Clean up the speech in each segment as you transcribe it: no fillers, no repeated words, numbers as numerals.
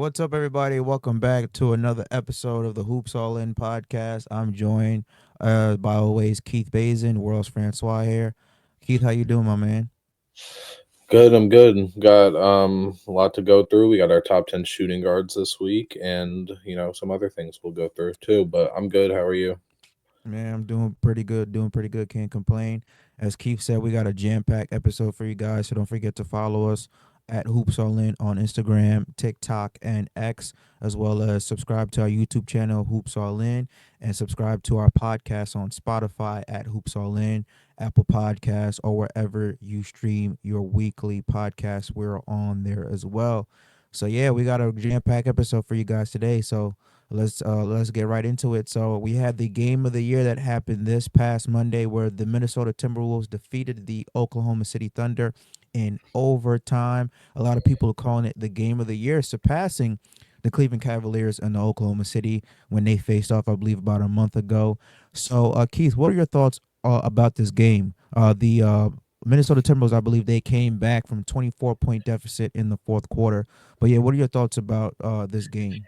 What's up, everybody? Welcome back to another episode of the Hoops All In podcast. I'm joined, by always, Keith Bazin, World's Francois here. Keith, how you doing, my man? Good, I'm good. Got a lot to go through. We got our top 10 shooting guards this week and some other things we'll go through too, but I'm good. How are you? Man, I'm doing pretty good. Doing pretty good. Can't complain. As Keith said, we got a jam-packed episode for you guys, so don't forget to follow us at Hoops All In on Instagram, TikTok, and X, as well as subscribe to our YouTube channel, Hoops All In, and subscribe to our podcast on Spotify at Hoops All In, Apple Podcasts, or wherever you stream your weekly podcast. We're on there as well. So yeah, we got a jam-packed episode for you guys today. So let's get right into it. So we had the game of the year that happened this past Monday, where the Minnesota Timberwolves defeated the Oklahoma City Thunder in overtime. A lot of people are calling it the game of the year, surpassing the Cleveland Cavaliers and the Oklahoma City when they faced off, I believe, about a month ago. So, Keith, what are your thoughts about this game? The Minnesota Timberwolves, I believe, they came back from 24-point deficit in the fourth quarter. But yeah, what are your thoughts about this game?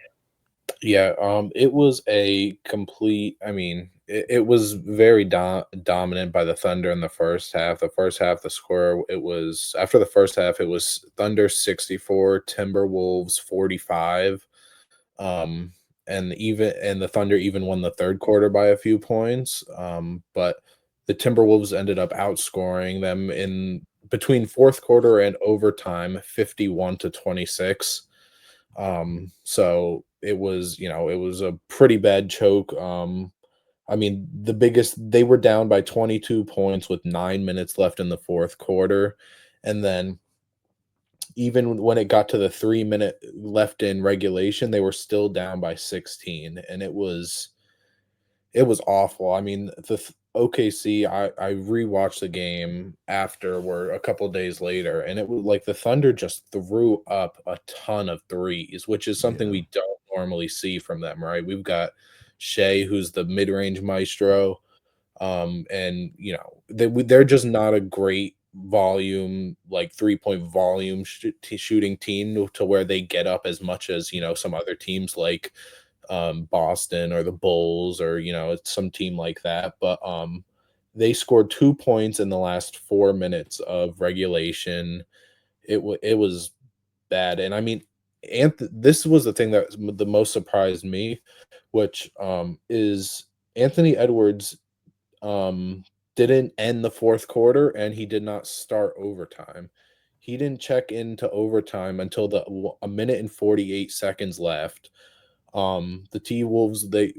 Yeah, it was a complete, it was very dominant by the Thunder in the first half. The first half, the score, it was after the first half, it was Thunder 64, Timberwolves 45. Um, and the Thunder even won the third quarter by a few points. But the Timberwolves ended up outscoring them in between fourth quarter and overtime, 51-26. So it was a pretty bad choke. They were down by 22 points with 9 minutes left in the fourth quarter. And then even when it got to the 3 minute left in regulation, they were still down by 16. And it was awful. OKC, I rewatched the game afterward a couple days later, and it was like the Thunder just threw up a ton of threes, which is something Yeah. we don't normally see from them, right? We've got Shea, who's the mid-range maestro, and they're just not a great volume, like 3-point volume shooting team to where they get up as much as some other teams like Boston or the Bulls or it's some team like that. But they scored 2 points in the last 4 minutes of regulation. It was bad, and this was the thing that the most surprised me, which is Anthony Edwards um, didn't end the fourth quarter, and he did not start overtime. He didn't check into overtime until a minute and 48 seconds left. The T Wolves, they've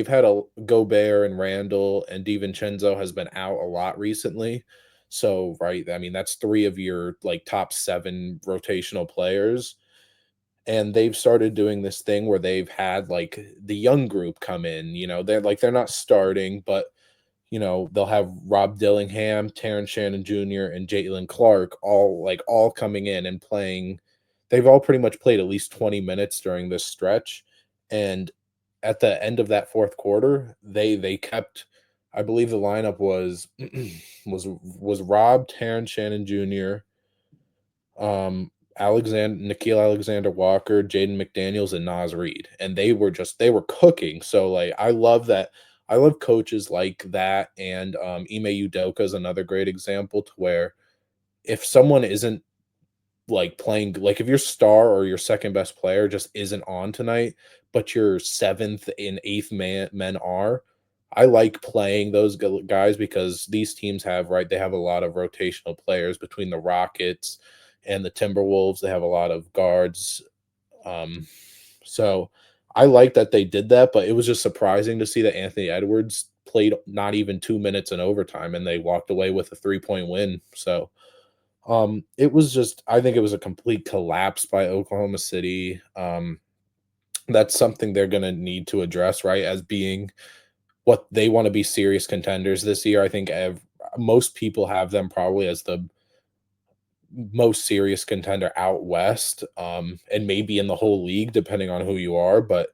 had a Gobert and Randall and DiVincenzo has been out a lot recently. So right, that's three of your like top seven rotational players. And they've started doing this thing where they've had like the young group come in. They're not starting, but they'll have Rob Dillingham, Terrence Shannon Jr., and Jalen Clark all coming in and playing. They've all pretty much played at least 20 minutes during this stretch. And at the end of that fourth quarter, they kept, I believe the lineup was was Rob, Terrence Shannon Jr., Nikhil Alexander Walker, Jaden McDaniels, and Nas Reed. And they were cooking. So like I love that. I love coaches like that. And Ime Udoka is another great example to where if someone isn't like playing, like if your star or your second best player just isn't on tonight, but your seventh and eighth men are. I like playing those guys because these teams have, right, they have a lot of rotational players between the Rockets and the Timberwolves. They have a lot of guards. Um, so I like that they did that, but it was just surprising to see that Anthony Edwards played not even 2 minutes in overtime and they walked away with a 3-point win. So it was just, I think it was a complete collapse by Oklahoma City. That's something they're going to need to address, right? As being what they want to be serious contenders this year. I think most people have them probably as the most serious contender out west, and maybe in the whole league, depending on who you are. But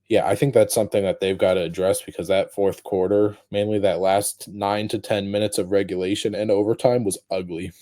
yeah, I think that's something that they've got to address because that fourth quarter, mainly that last 9 to 10 minutes of regulation and overtime, was ugly.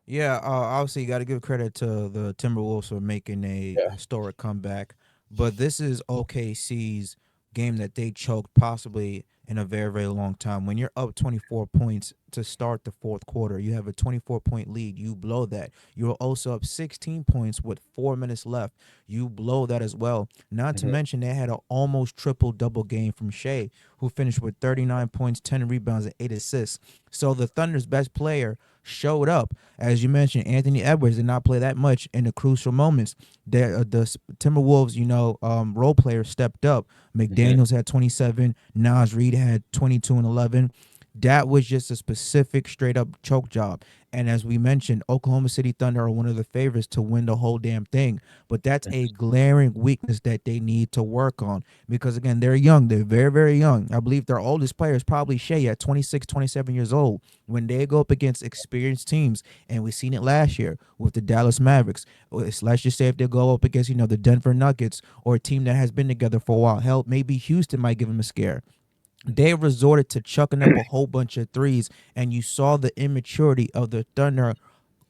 Yeah, obviously you got to give credit to the Timberwolves for making a Yeah. historic comeback, but this is OKC's game that they choked possibly in a very very long time. When you're up 24 points to start the fourth quarter, you have a 24-point lead. You blow that. You're also up 16 points with 4 minutes left. You blow that as well. Not to Mhm. mention they had an almost triple double game from Shea, who finished with 39 points, 10 rebounds, and 8 assists. So the Thunder's best player showed up. As you mentioned, Anthony Edwards did not play that much in the crucial moments. The Timberwolves, role players stepped up. Mhm. McDaniels had 27. Nas Reed had 22 and 11. That was just a specific straight up choke job. And as we mentioned, Oklahoma City Thunder are one of the favorites to win the whole damn thing. But that's a glaring weakness that they need to work on because, again, they're young. They're very, very young. I believe their oldest player is probably Shea at 26, 27 years old. When they go up against experienced teams, and we've seen it last year with the Dallas Mavericks, let's just say if they go up against, the Denver Nuggets or a team that has been together for a while, hell, maybe Houston might give them a scare. They resorted to chucking up a whole bunch of threes, and you saw the immaturity of the Thunder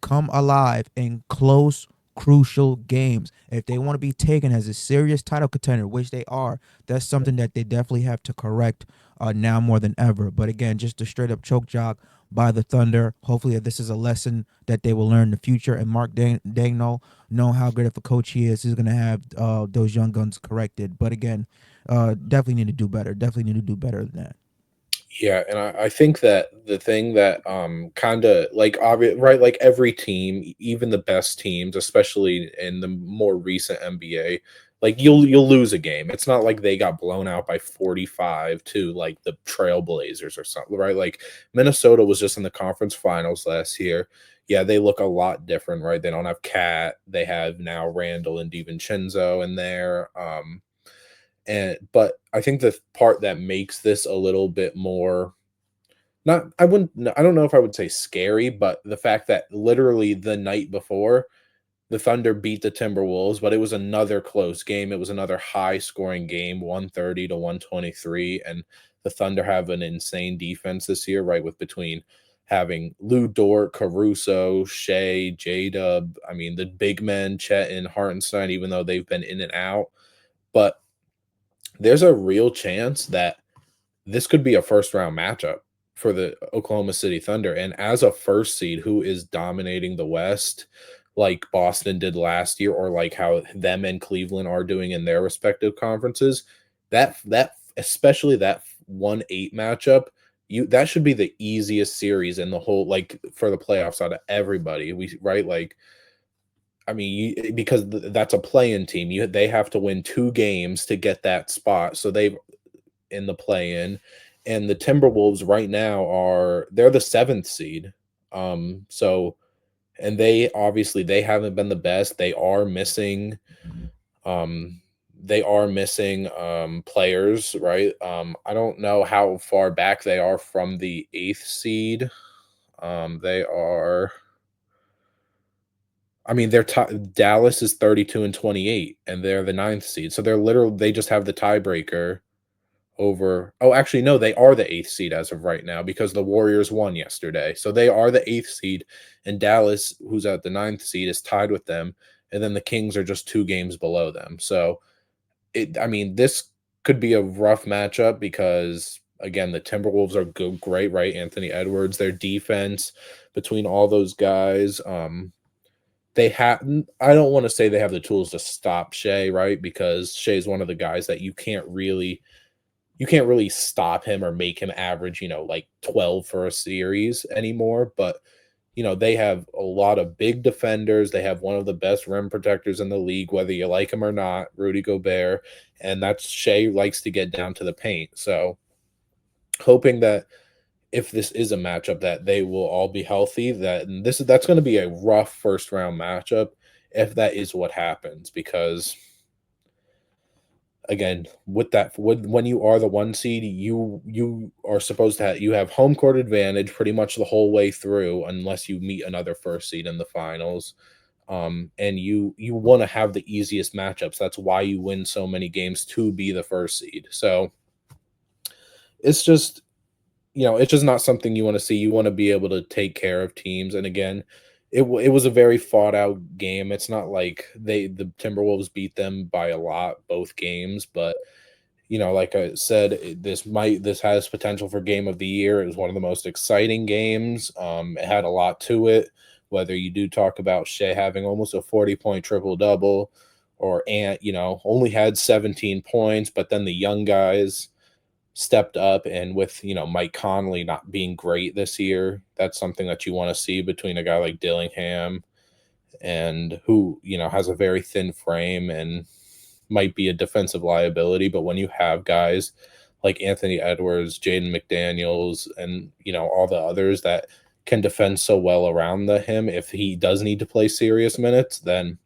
come alive in close, crucial games. If they want to be taken as a serious title contender, which they are, that's something that they definitely have to correct now more than ever. But again, just a straight up choke job by the Thunder. Hopefully, this is a lesson that they will learn in the future. And Mark Dagnall, know how great of a coach he is, he's going to have those young guns corrected. But again, definitely need to do better. Definitely need to do better than that. Yeah, and I think that the thing that kind of like right, like every team, even the best teams, especially in the more recent NBA, like you'll lose a game. It's not like they got blown out by 45 to like the Trailblazers or something, right? Like Minnesota was just in the conference finals last year. Yeah, they look a lot different, right? They don't have Cat. They have now Randall and DiVincenzo in there. And but I think the part that makes this a little bit more not I wouldn't I don't know if I would say scary, but the fact that literally the night before, the Thunder beat the Timberwolves, but it was another close game. It was another high scoring game, 130 to 123. And the Thunder have an insane defense this year, right? With between having Lou Dort, Caruso, Shea, J Dub. I mean, the big men, Chet and Hartenstein, even though they've been in and out. But there's a real chance that this could be a first round matchup for the Oklahoma City Thunder. And as a first seed who is dominating the West, like Boston did last year, or like how them and Cleveland are doing in their respective conferences, that especially that 1-8 matchup, you that should be the easiest series in the whole like for the playoffs out of everybody. We right like I mean, because that's a play-in team. They have to win 2 games to get that spot. So they've in the play-in, and the Timberwolves right now they're the 7th seed. So and they haven't been the best. Um, they are missing players, right? I don't know how far back they are from the 8th seed. They are I mean, Dallas is 32 and 28, and they're the 9th seed. So they just have the tiebreaker over oh, actually, no, they are the 8th seed as of right now because the Warriors won yesterday. So they are the 8th seed, and Dallas, who's at the 9th seed, is tied with them, and then the Kings are just 2 games below them. So I mean, this could be a rough matchup because again, the Timberwolves are good, great, right? Anthony Edwards, their defense between all those guys, they have I don't want to say they have the tools to stop Shea, right? Because Shea is one of the guys that you can't really stop him or make him average, like 12 for a series anymore. But, they have a lot of big defenders. They have one of the best rim protectors in the league, whether you like him or not, Rudy Gobert. And that's Shea likes to get down to the paint. So hoping that if this is a matchup that they will all be healthy, that's going to be a rough first round matchup if that is what happens because again, when you are the 1 seed, you are supposed to you have home court advantage pretty much the whole way through unless you meet another first seed in the finals. And you want to have the easiest matchups. That's why you win so many games to be the first seed. So it's just it's just not something you want to see. You want to be able to take care of teams. And again, it was a very fought out game. It's not like the Timberwolves beat them by a lot both games, but like I said, this has potential for game of the year. It was one of the most exciting games. It had a lot to it. Whether you do talk about Shea having almost a 40-point triple double, or Ant, only had 17 points, but then the young guys stepped up, and with Mike Conley not being great this year, that's something that you want to see between a guy like Dillingham and who has a very thin frame and might be a defensive liability. But when you have guys like Anthony Edwards, Jaden McDaniels, and all the others that can defend so well around him, if he does need to play serious minutes, then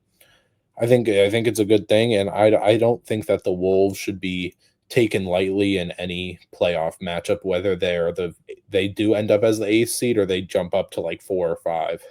I think it's a good thing. And I don't think that the Wolves should be taken lightly in any playoff matchup, whether they do end up as the eighth seed or they jump up to like 4 or 5.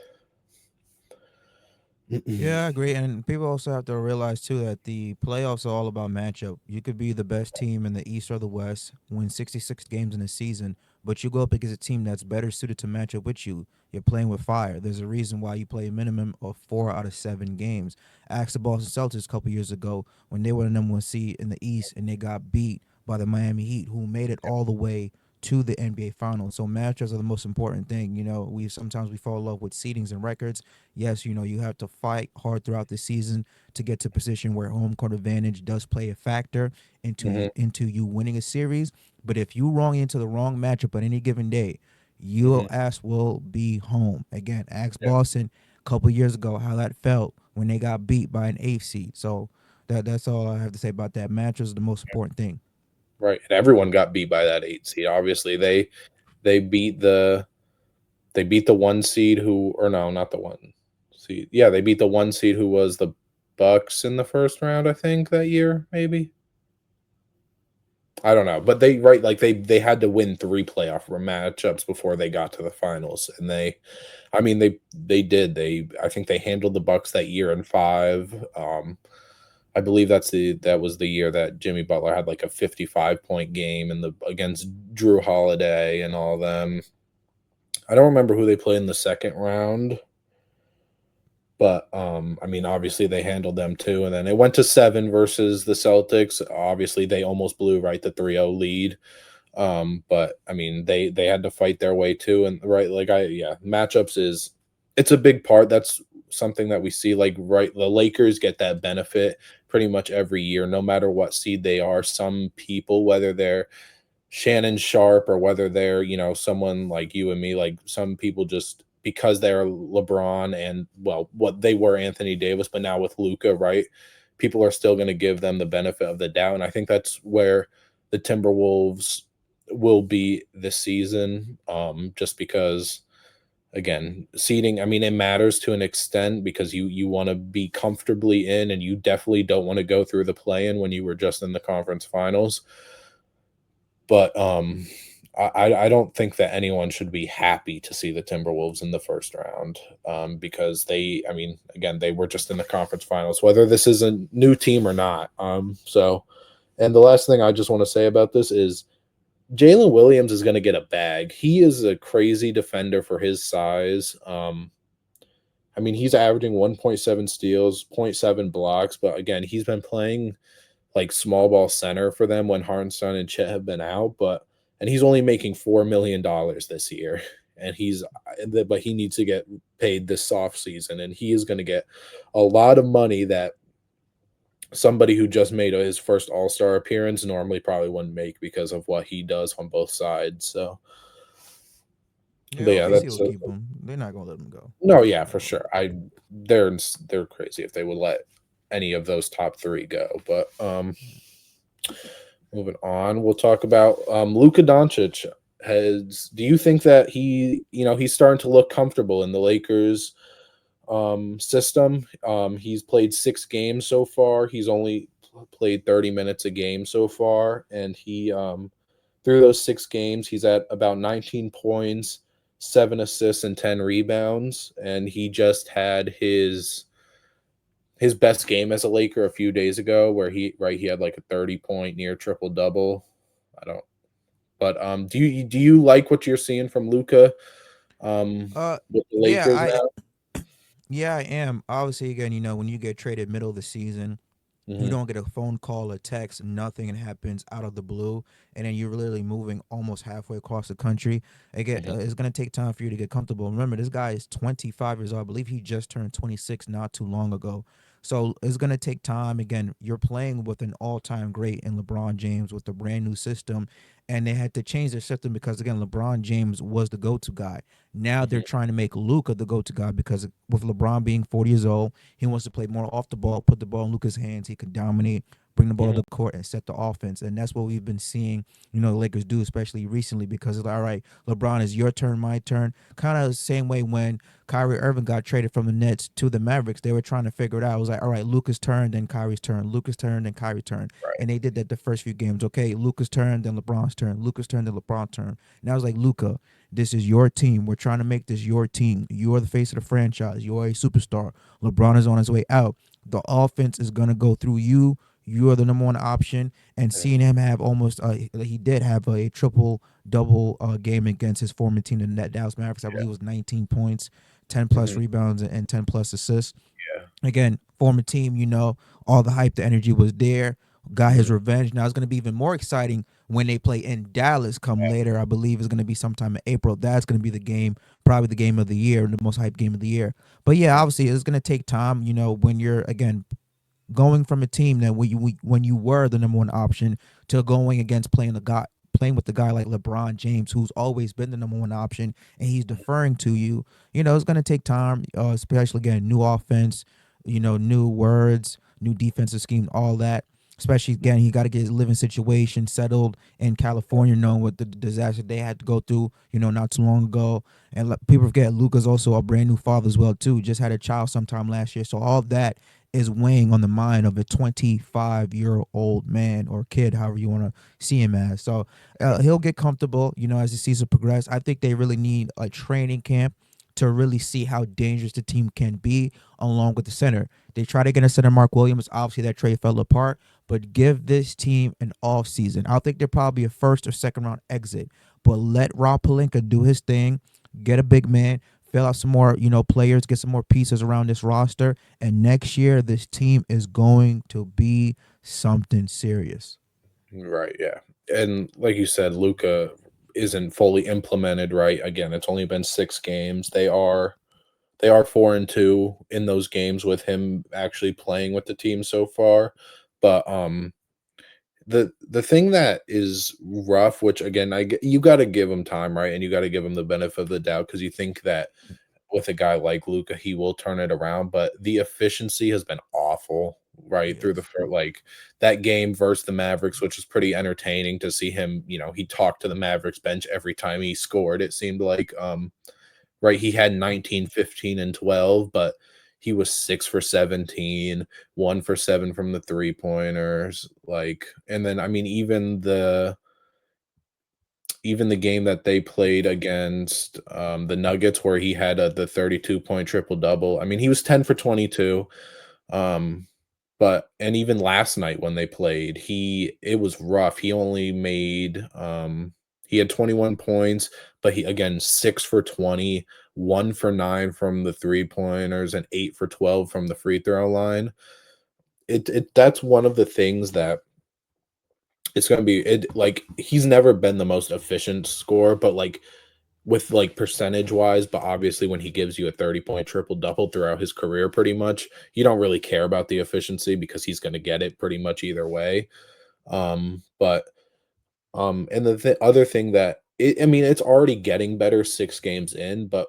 Yeah, I agree. And people also have to realize too that the playoffs are all about matchup. You could be the best team in the East or the West, win 66 games in a season, but you go up against a team that's better suited to match up with you. You're playing with fire. There's a reason why you play a minimum of 4 out of 7 games. Ask the Boston Celtics a couple years ago when they were the number one seed in the East and they got beat by the Miami Heat, who made it all the way to the NBA Finals. So matchups are the most important thing. We sometimes we fall in love with seedings and records. Yes, you have to fight hard throughout the season to get to a position where home court advantage does play a factor into Hmm. into you winning a series. But if you wrong into the wrong matchup on any given day, your Hmm. ass will be home. Again, ask Yeah, Boston a couple years ago how that felt when they got beat by an eighth seed. So that's all I have to say about that. Matchups is the most important thing. right. And everyone got beat by that 8 seed. Obviously, they beat the 1 seed who, or no, not the 1 seed. Yeah, they beat the 1 seed who was the Bucks in the first round, I think, that year, maybe. I don't know, but they had to win 3 playoff matchups before they got to the finals, and I mean they did. I think they handled the Bucks that year in 5. I believe that was the year that Jimmy Butler had like a 55-point game in the against Drew Holiday and all them. I don't remember who they played in the second round, but I mean obviously they handled them too, and then it went to 7 versus the Celtics. Obviously they almost blew right the 3-0 lead. But I mean they had to fight their way too, and right, like matchups is it's a big part. That's something that we see, like, right, the Lakers get that benefit pretty much every year, no matter what seed they are. Some people, whether they're Shannon Sharp or whether they're, someone like you and me, like some people just because they're LeBron and, well, what they were Anthony Davis, but now with Luca, right? People are still going to give them the benefit of the doubt. And I think that's where the Timberwolves will be this season. Just because, again, seeding, I mean, it matters to an extent because you want to be comfortably in, and you definitely don't want to go through the play in when you were just in the conference finals. But I don't think that anyone should be happy to see the Timberwolves in the first round, because I mean, again, they were just in the conference finals, whether this is a new team or not. And the last thing I just want to say about this is Jalen Williams is going to get a bag. He is a crazy defender for his size. I mean, he's averaging 1.7 steals, zero point 0.7 blocks, but again, he's been playing like small ball center for them when Hartenstein and Chet have been out, and he's only making $4 million this year, and but he needs to get paid this off season, and he is going to get a lot of money that somebody who just made his first All Star appearance normally probably wouldn't make because of what he does on both sides. So, Yeah, but yeah, OKC that's will keep him. They're not gonna let him go. no, yeah, They're not for gonna let sure. him go. They're crazy if they would let any of those top 3 go, but moving on, we'll talk about Luka Doncic. Do you think that he's starting to look comfortable in the Lakers system? He's played 6 games so far. He's only played 30 minutes a game so far, and he through those 6 games, he's at about 19 points, 7 assists, and 10 rebounds, and he just had his best game as a Laker a few days ago, where he had like a 30-point near triple double. I don't, but do you like what you're seeing from Luca Uh, with the yeah, Lakers I now? Yeah, I am. Obviously, again, when you get traded middle of the season, you Mhm, don't get a phone call, a text, nothing. It happens out of the blue, and then you're literally moving almost halfway across the country. mhm, It's gonna take time for you to get comfortable. Remember, this guy is 25 years old. I believe he just turned 26 not too long ago. So it's gonna take time. Again, you're playing with an all-time great in LeBron James with a brand new system, and they had to change their system because again, LeBron James was the go-to guy. Now they're mhm, trying to make Luka the go-to guy because with LeBron being 40 years old, he wants to play more off the ball, put the ball in Luka's hands. He can dominate, bring the ball to mhm, the court, and set the offense. And that's what we've been seeing, the Lakers do, especially recently, because it's like, all right, LeBron, is your turn, my turn. Kind of the same way when Kyrie Irving got traded from the Nets to the Mavericks. They were trying to figure it out. It was like, all right, Luka's turn, then Kyrie's turn, Luka's turn, then Kyrie's turn. right, And they did that the first few games. Okay, Luka's turn, then LeBron's turn, Luka's turn, then LeBron's turn. And I was like, Luka, this is your team. We're trying to make this your team. You're the face of the franchise. You're a superstar. LeBron is on his way out. The offense is gonna go through you. You're the number one option, and mhm, seeing him have almost he did have a triple double game against his former team, the Net Dallas Mavericks. I believe yeah, it was 19 points, 10 plus mhm, rebounds, and 10 plus assists. yeah, Again, former team, all the hype, the energy was there. Got his mhm, revenge. Now it's going to be even more exciting when they play in Dallas come later. I believe it's going to be sometime in April. That's going to be the game, probably the game of the year, the most hyped game of the year. But yeah, mhm, obviously it's going to take time. When you're again going from a team that when you were the number one option to going against playing with the guy like LeBron James, who's always been the number one option, and he's deferring to you. It's going to take time, especially again, new offense, new words, new defensive scheme, all that. Especially again, he got to get his living situation settled in California, knowing what the disaster they had to go through, not too long ago. And people forget Luca's also a brand new father as well too. Just had a child sometime last year, so all that is weighing on the mind of a 25-year-old man or kid, however you want to see him as. So he'll get comfortable, as the season progresses. I think they really need a training camp to really see how dangerous the team can be along with the center. They try to get a center, Mark Williams. Obviously, that trade fell apart, but give this team an off season. I think they're probably a first or second round exit, but let Rob Pelinka do his thing, get a big man, fill out some more, players, get some more pieces around this roster, and next year this team is going to be something serious. right, yeah, and like you said, Luka isn't fully implemented, right? Again, it's only been 6 games. They are 4-2 in those games with him actually playing with the team so far, but, the thing that is rough, which again, you gotta give him time, right? And you gotta give him the benefit of the doubt because you think that with a guy like Luka, he will turn it around, but the efficiency has been awful, right, through the Yes. fir like, that game versus the Mavericks, which was pretty entertaining to see him, he talked to the Mavericks bench every time he scored, it seemed like, right, he had 19, 15, and 12, but he was 6 for 17, 1 for 7 from the three-pointers, like and then, I mean, even the game that they played against, the Nuggets where he had, the 32-point triple-double, I mean, he was 10 for 22, um, but and even last night when they played, it was rough. He had 21 points, but he again 6 for 20, 1 for 9 from the three-pointers, and 8 for 12 from the free throw line. That's one of the things that it's gonna be like, he's never been the most efficient scorer, but, like, with, like, percentage-wise, but obviously when he gives you a 30-point triple-double throughout his career pretty much, you don't really care about the efficiency because he's gonna get it pretty much either way. But, and the other thing that I mean, it's already getting better 6 games in, but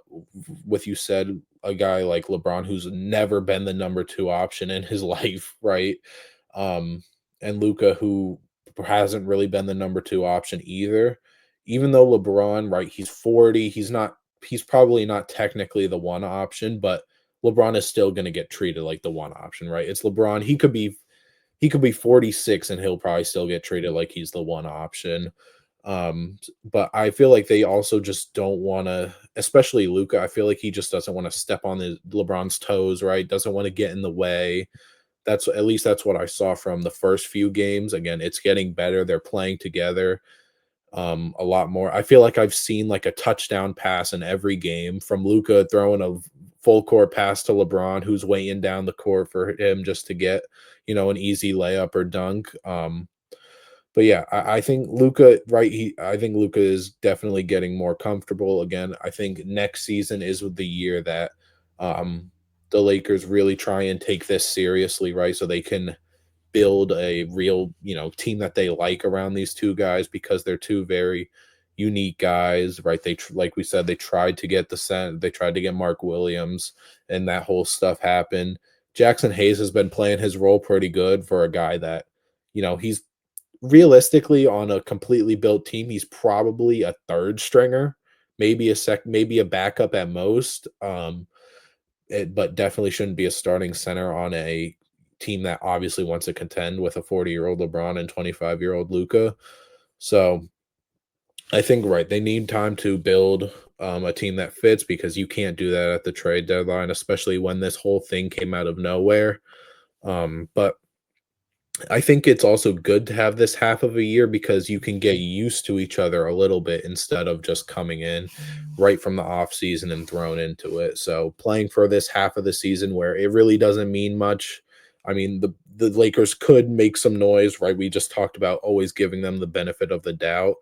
with you said, a guy like LeBron who's never been the number 2 option in his life, right? Um, and Luca, who hasn't really been the number 2 option either. Even though LeBron, right, he's 40, he's probably not technically the 1 option, but LeBron is still gonna get treated like the 1 option, right? It's LeBron, he could be 46 and he'll probably still get treated like he's the 1 option. But I feel like they also just don't wanna, especially Luca, I feel like he just doesn't wanna step on his LeBron's toes, right? Doesn't wanna get in the way. That's what I saw from the first few games. Again, it's getting better. They're playing together a lot more. I feel like I've seen like a touchdown pass in every game from Luca throwing a full court pass to LeBron, who's weighing down the court for him just to get, an easy layup or dunk. But yeah, I think Luca, right? I think Luca is definitely getting more comfortable again. I think next season is the year that um, the Lakers really try and take this seriously, right? So they can build a real, team that they like around these two guys because they're two very unique guys, right? Like we said, they tried to get they tried to get Mark Williams, and that whole stuff happened. Jackson Hayes has been playing his role pretty good for a guy that, he's realistically on a completely built team. He's probably a third stringer, maybe a backup at most. But definitely shouldn't be a starting center on a team that obviously wants to contend with a 40-year-old LeBron and 25-year-old Luca. So I think right, they need time to build a team that fits because you can't do that at the trade deadline, especially when this whole thing came out of nowhere. But I think it's also good to have this half of a year because you can get used to each other a little bit instead of just coming in right from the off season and thrown into it. So playing for this half of the season where it really doesn't mean much. I mean, the Lakers could make some noise, right? We just talked about always giving them the benefit of the doubt.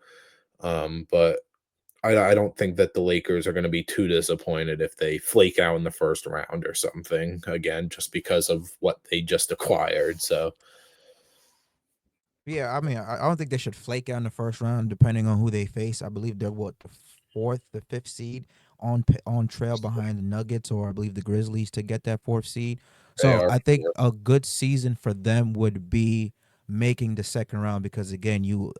But I don't think that the Lakers are going to be too disappointed if they flake out in the first round or something again, just because of what they just acquired. So Yeah, I mean, I don't think they should flake out in the first round, depending on who they face. I believe they're what, the fourth, the fifth seed on trail behind the Nuggets, or I believe the Grizzlies to get that fourth seed. they So are. I think a good season for them would be making the second round because again,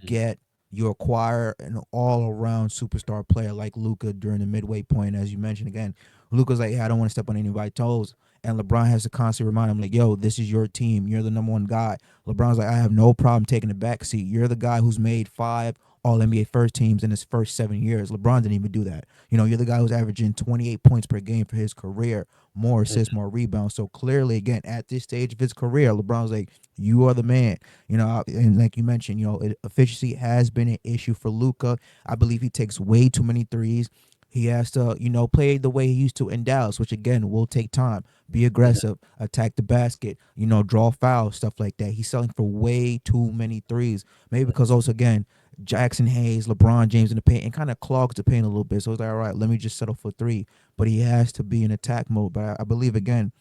get you acquire an all around superstar player like Luca during the midway point, as you mentioned again. Luca's like, hey, I don't want to step on anybody's toes. And LeBron has to constantly remind him, like, yo, this is your team. You're the number one guy. LeBron's like, I have no problem taking the back seat. You're the guy who's made 5 All NBA first teams in his first 7 years. LeBron didn't even do that. You're the guy who's averaging 28 points per game for his career, more assists, more rebounds. So clearly, again, at this stage of his career, LeBron's like, you are the man. And like you mentioned, efficiency has been an issue for Luca. I believe he takes way too many threes. He has to, play the way he used to in Dallas, which again will take time. Be aggressive, attack the basket, draw fouls, stuff like that. He's selling for way too many threes. Maybe because also again, Jackson Hayes, LeBron James in the paint, and kind of clogs the paint a little bit. So it's like, all right, let me just settle for three. But he has to be in attack mode. But I believe again,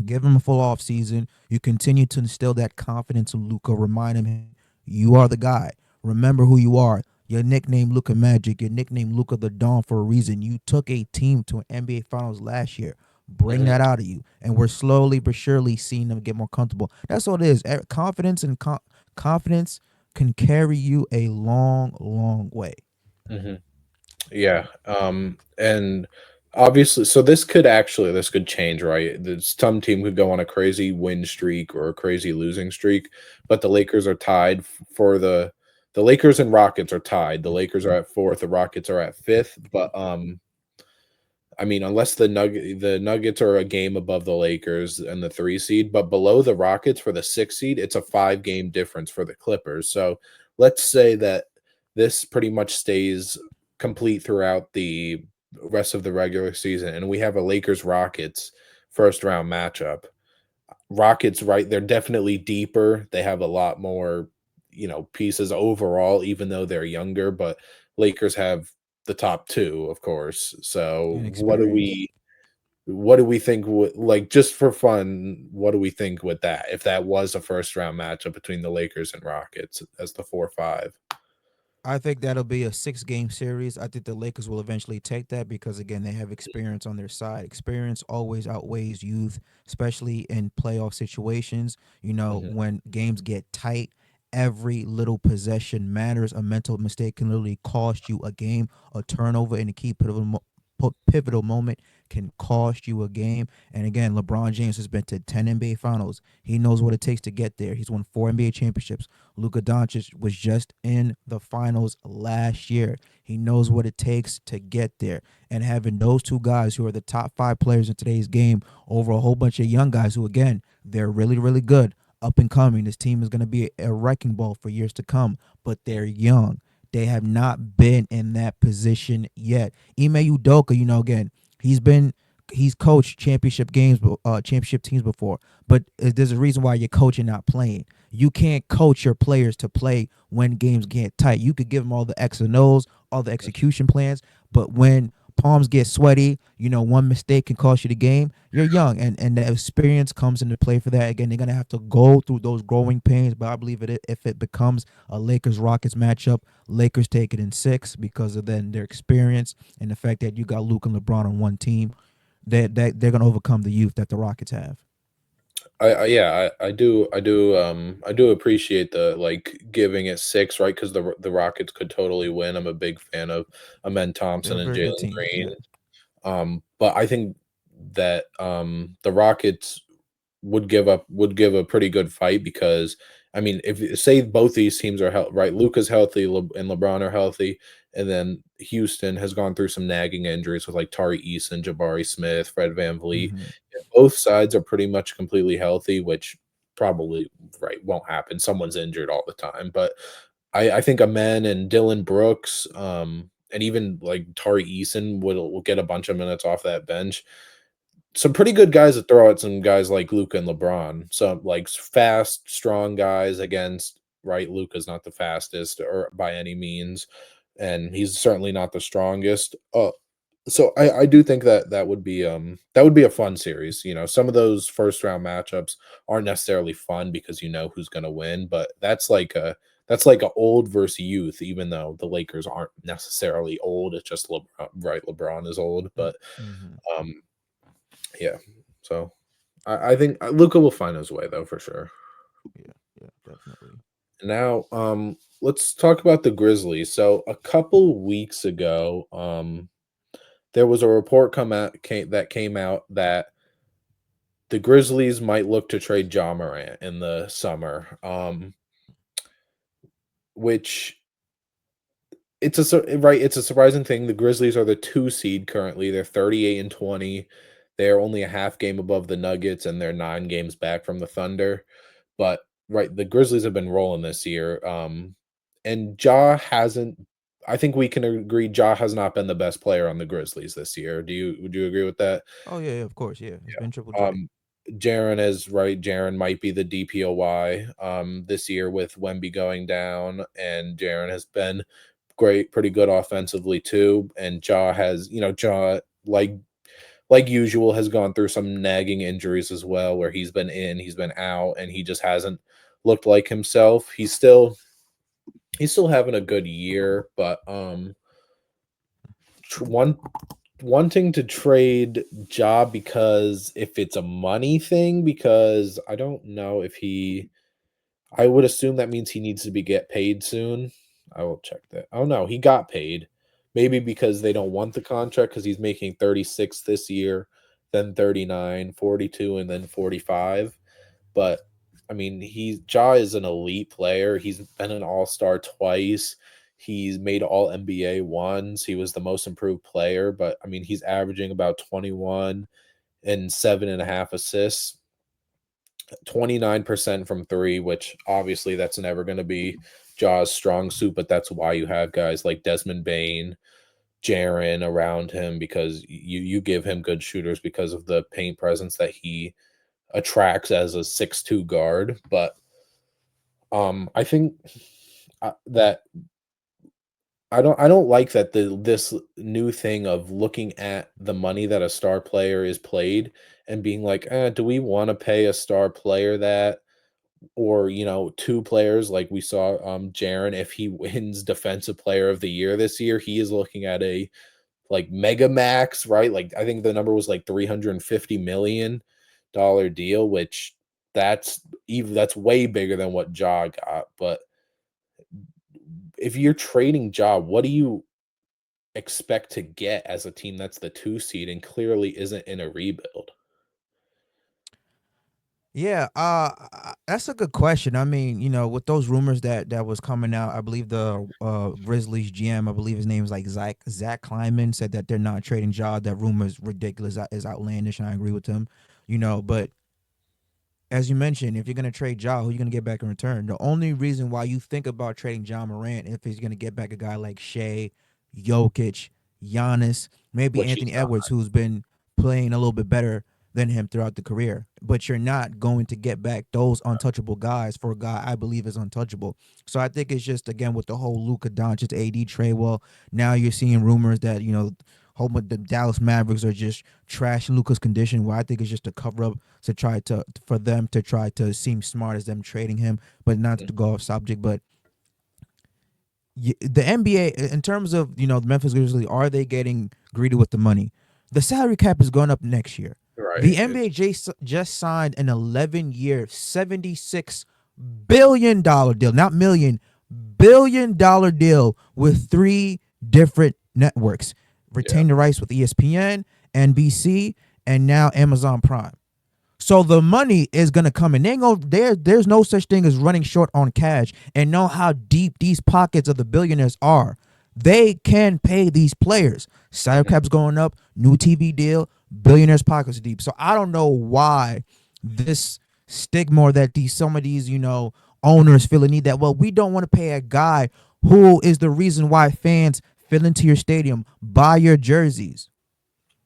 give him a full off season. You continue to instill that confidence in Luca. Remind him, you are the guy. Remember who you are. Your nickname Luca Magic. Your nickname Luca the Dawn for a reason. You took a team to an NBA Finals last year. Bring Mhm. that out of you, and we're slowly but surely seeing them get more comfortable. That's what it is. Confidence and confidence can carry you a long, long way. Mhm. Yeah, and obviously, so this could change, right? Some team could go on a crazy win streak or a crazy losing streak, but the Lakers are tied for the Lakers and Rockets are tied. The Lakers are at fourth, the Rockets are at fifth, but I mean, unless the Nuggets are a game above the Lakers and the 3 seed, but below the Rockets for the 6 seed, it's a 5-game difference for the Clippers. So, let's say that this pretty much stays complete throughout the rest of the regular season, and we have a Lakers-Rockets first round matchup. Rockets, right, they're definitely deeper. They have a lot more, pieces overall, even though they're younger, but Lakers have the top two, of course. So And experience. what do we think like just for fun, what do we think with that if that was a first round matchup between the Lakers and Rockets as the 4-5? I think that'll be a 6 game series. I think the Lakers will eventually take that because again they have experience on their side. Experience always outweighs youth, especially in playoff situations. Mhm, When games get tight, every little possession matters. A mental mistake can literally cost you a game. A turnover in a key pivotal moment can cost you a game. And again, LeBron James has been to 10 NBA Finals. He knows what it takes to get there. He's won 4 NBA championships. Luka Doncic was just in the finals last year. He knows what it takes to get there. And having those two guys who are the top 5 players in today's game over a whole bunch of young guys who, again, they're really, really good, up and coming. This team is going to be a wrecking ball for years to come, but they're young. They have not been in that position yet. Ime Udoka, again, he's been he's coached championship games, championship teams before. But there's a reason why you're coaching, not playing. You can't coach your players to play when games get tight. You could give them all the X and O's, all the execution plans, but when palms get sweaty, one mistake can cost you the game. You're young, and the experience comes into play for that. Again, they're gonna have to go through those growing pains, but I believe if it becomes a Lakers Rockets matchup, Lakers take it in six because of then their experience and the fact that you got Luke and LeBron on one team. That they're gonna overcome the youth that the Rockets have. Yeah, I do appreciate the like giving it six, right? Because the Rockets could totally win. I'm a big fan of Amen They're Thompson a and very good Jalen team. Green. Yeah. But I think that the Rockets would give a pretty good fight because I mean, if say both these teams are right, Luka's healthy and LeBron are healthy, and then Houston has gone through some nagging injuries with like Tari Eason, Jabari Smith, Fred Van Vliet. Mm-hmm. If both sides are pretty much completely healthy, which probably right won't happen. Someone's injured all the time, but I think Amen and Dylan Brooks, and even like Tari Eason will get a bunch of minutes off that bench. Some pretty good guys to throw at some guys like Luka and LeBron. Some like fast, strong guys against right. Luka's not the fastest or by any means, and he's certainly not the strongest. So I do think that that would be a fun series. You know, some of those first round matchups aren't necessarily fun because you know who's going to win, but that's like a old versus youth. Even though the Lakers aren't necessarily old, it's just LeBron, right? LeBron is old, but Mm-hmm. um, yeah. So I think Luca will find his way though for sure. Yeah. Yeah. Definitely. Now, let's talk about the Grizzlies. So a couple weeks ago, there was a report that came out that the Grizzlies might look to trade Ja Morant in the summer, which it's a surprising thing. The Grizzlies are the 2 seed currently. They're 38-20. They're only a half game above the Nuggets, and they're 9 games back from the Thunder. But, right, the Grizzlies have been rolling this year, and Ja hasn't I think we can agree Ja has not been the best player on the Grizzlies this year. Would you agree with that? Oh yeah, yeah, of course, yeah. It's been Triple Yeah. J. Jaren is right. Jaren might be the DPOY this year with Wemby going down, and Jaren has been great, pretty good offensively too. And Ja has, Ja like usual has gone through some nagging injuries as well, where he's been in, he's been out, and he just hasn't looked like himself. He's still having a good year, but one wanting to trade job because if it's a money thing, because I don't know if I would assume that means he needs to be get paid soon. I will check that. Oh no, he got paid. Maybe because they don't want the contract because he's making 36 this year, then 39, 42, and then 45. But I mean, Ja is an elite player. He's been an all-star twice. He's made all NBA once. He was the most improved player, but I mean, he's averaging about 21 and 7.5 assists, 29% from three, which obviously that's never going to be Ja's strong suit, but that's why you have guys like Desmond Bain, Jaren around him because you give him good shooters because of the paint presence that he attracts as a 6'2" guard. But I think that I don't like that this new thing of looking at the money that a star player is played and being like, do we want to pay a star player that? Or, two players like we saw Jaren, if he wins defensive player of the year this year, he is looking at a like mega max, right? Like I think the number was like $350 million deal, which that's way bigger than what Ja got. But if you're trading Ja, what do you expect to get as a team that's the 2 seed and clearly isn't in a rebuild? Yeah, that's a good question. I mean, with those rumors that was coming out, I believe the Grizzlies GM, I believe his name is like Zach Kleiman, said that they're not trading Ja. That rumor is ridiculous, is outlandish, and I agree with him. But as you mentioned, if you're gonna trade Ja, who are you gonna get back in return? The only reason why you think about trading Ja Morant if he's gonna get back a guy like Shea, Jokic, Giannis, maybe Which he's Anthony not. Edwards, who's been playing a little bit better than him throughout the career. But you're not going to get back those untouchable guys for a guy I believe is untouchable. So I think it's just again with the whole Luka Doncic AD trade. Well, now you're seeing rumors that whole the Dallas Mavericks are just trashing Luka's condition. Well, I think it's just a cover up to try to for them to try to seem smart as them trading him. But not to go off subject, but the NBA in terms of the Memphis Grizzlies, are they getting greedy with the money? The salary cap is going up next year. The Right. NBA just signed an 11-year, $76 billion deal, not million, $1 billion deal with three different networks. Yeah. Retain the rights with ESPN, NBC, and now Amazon Prime. So the money is gonna come in. They ain't gonna, there's no such thing as running short on cash. And know how deep these pockets of the billionaires are. They can pay these players. Salary cap's going up, new TV deal, billionaires' pockets are deep. So I don't know why this stigma that some of these owners feel a need that, well, we don't want to pay a guy who is the reason why fans fill into your stadium, buy your jerseys,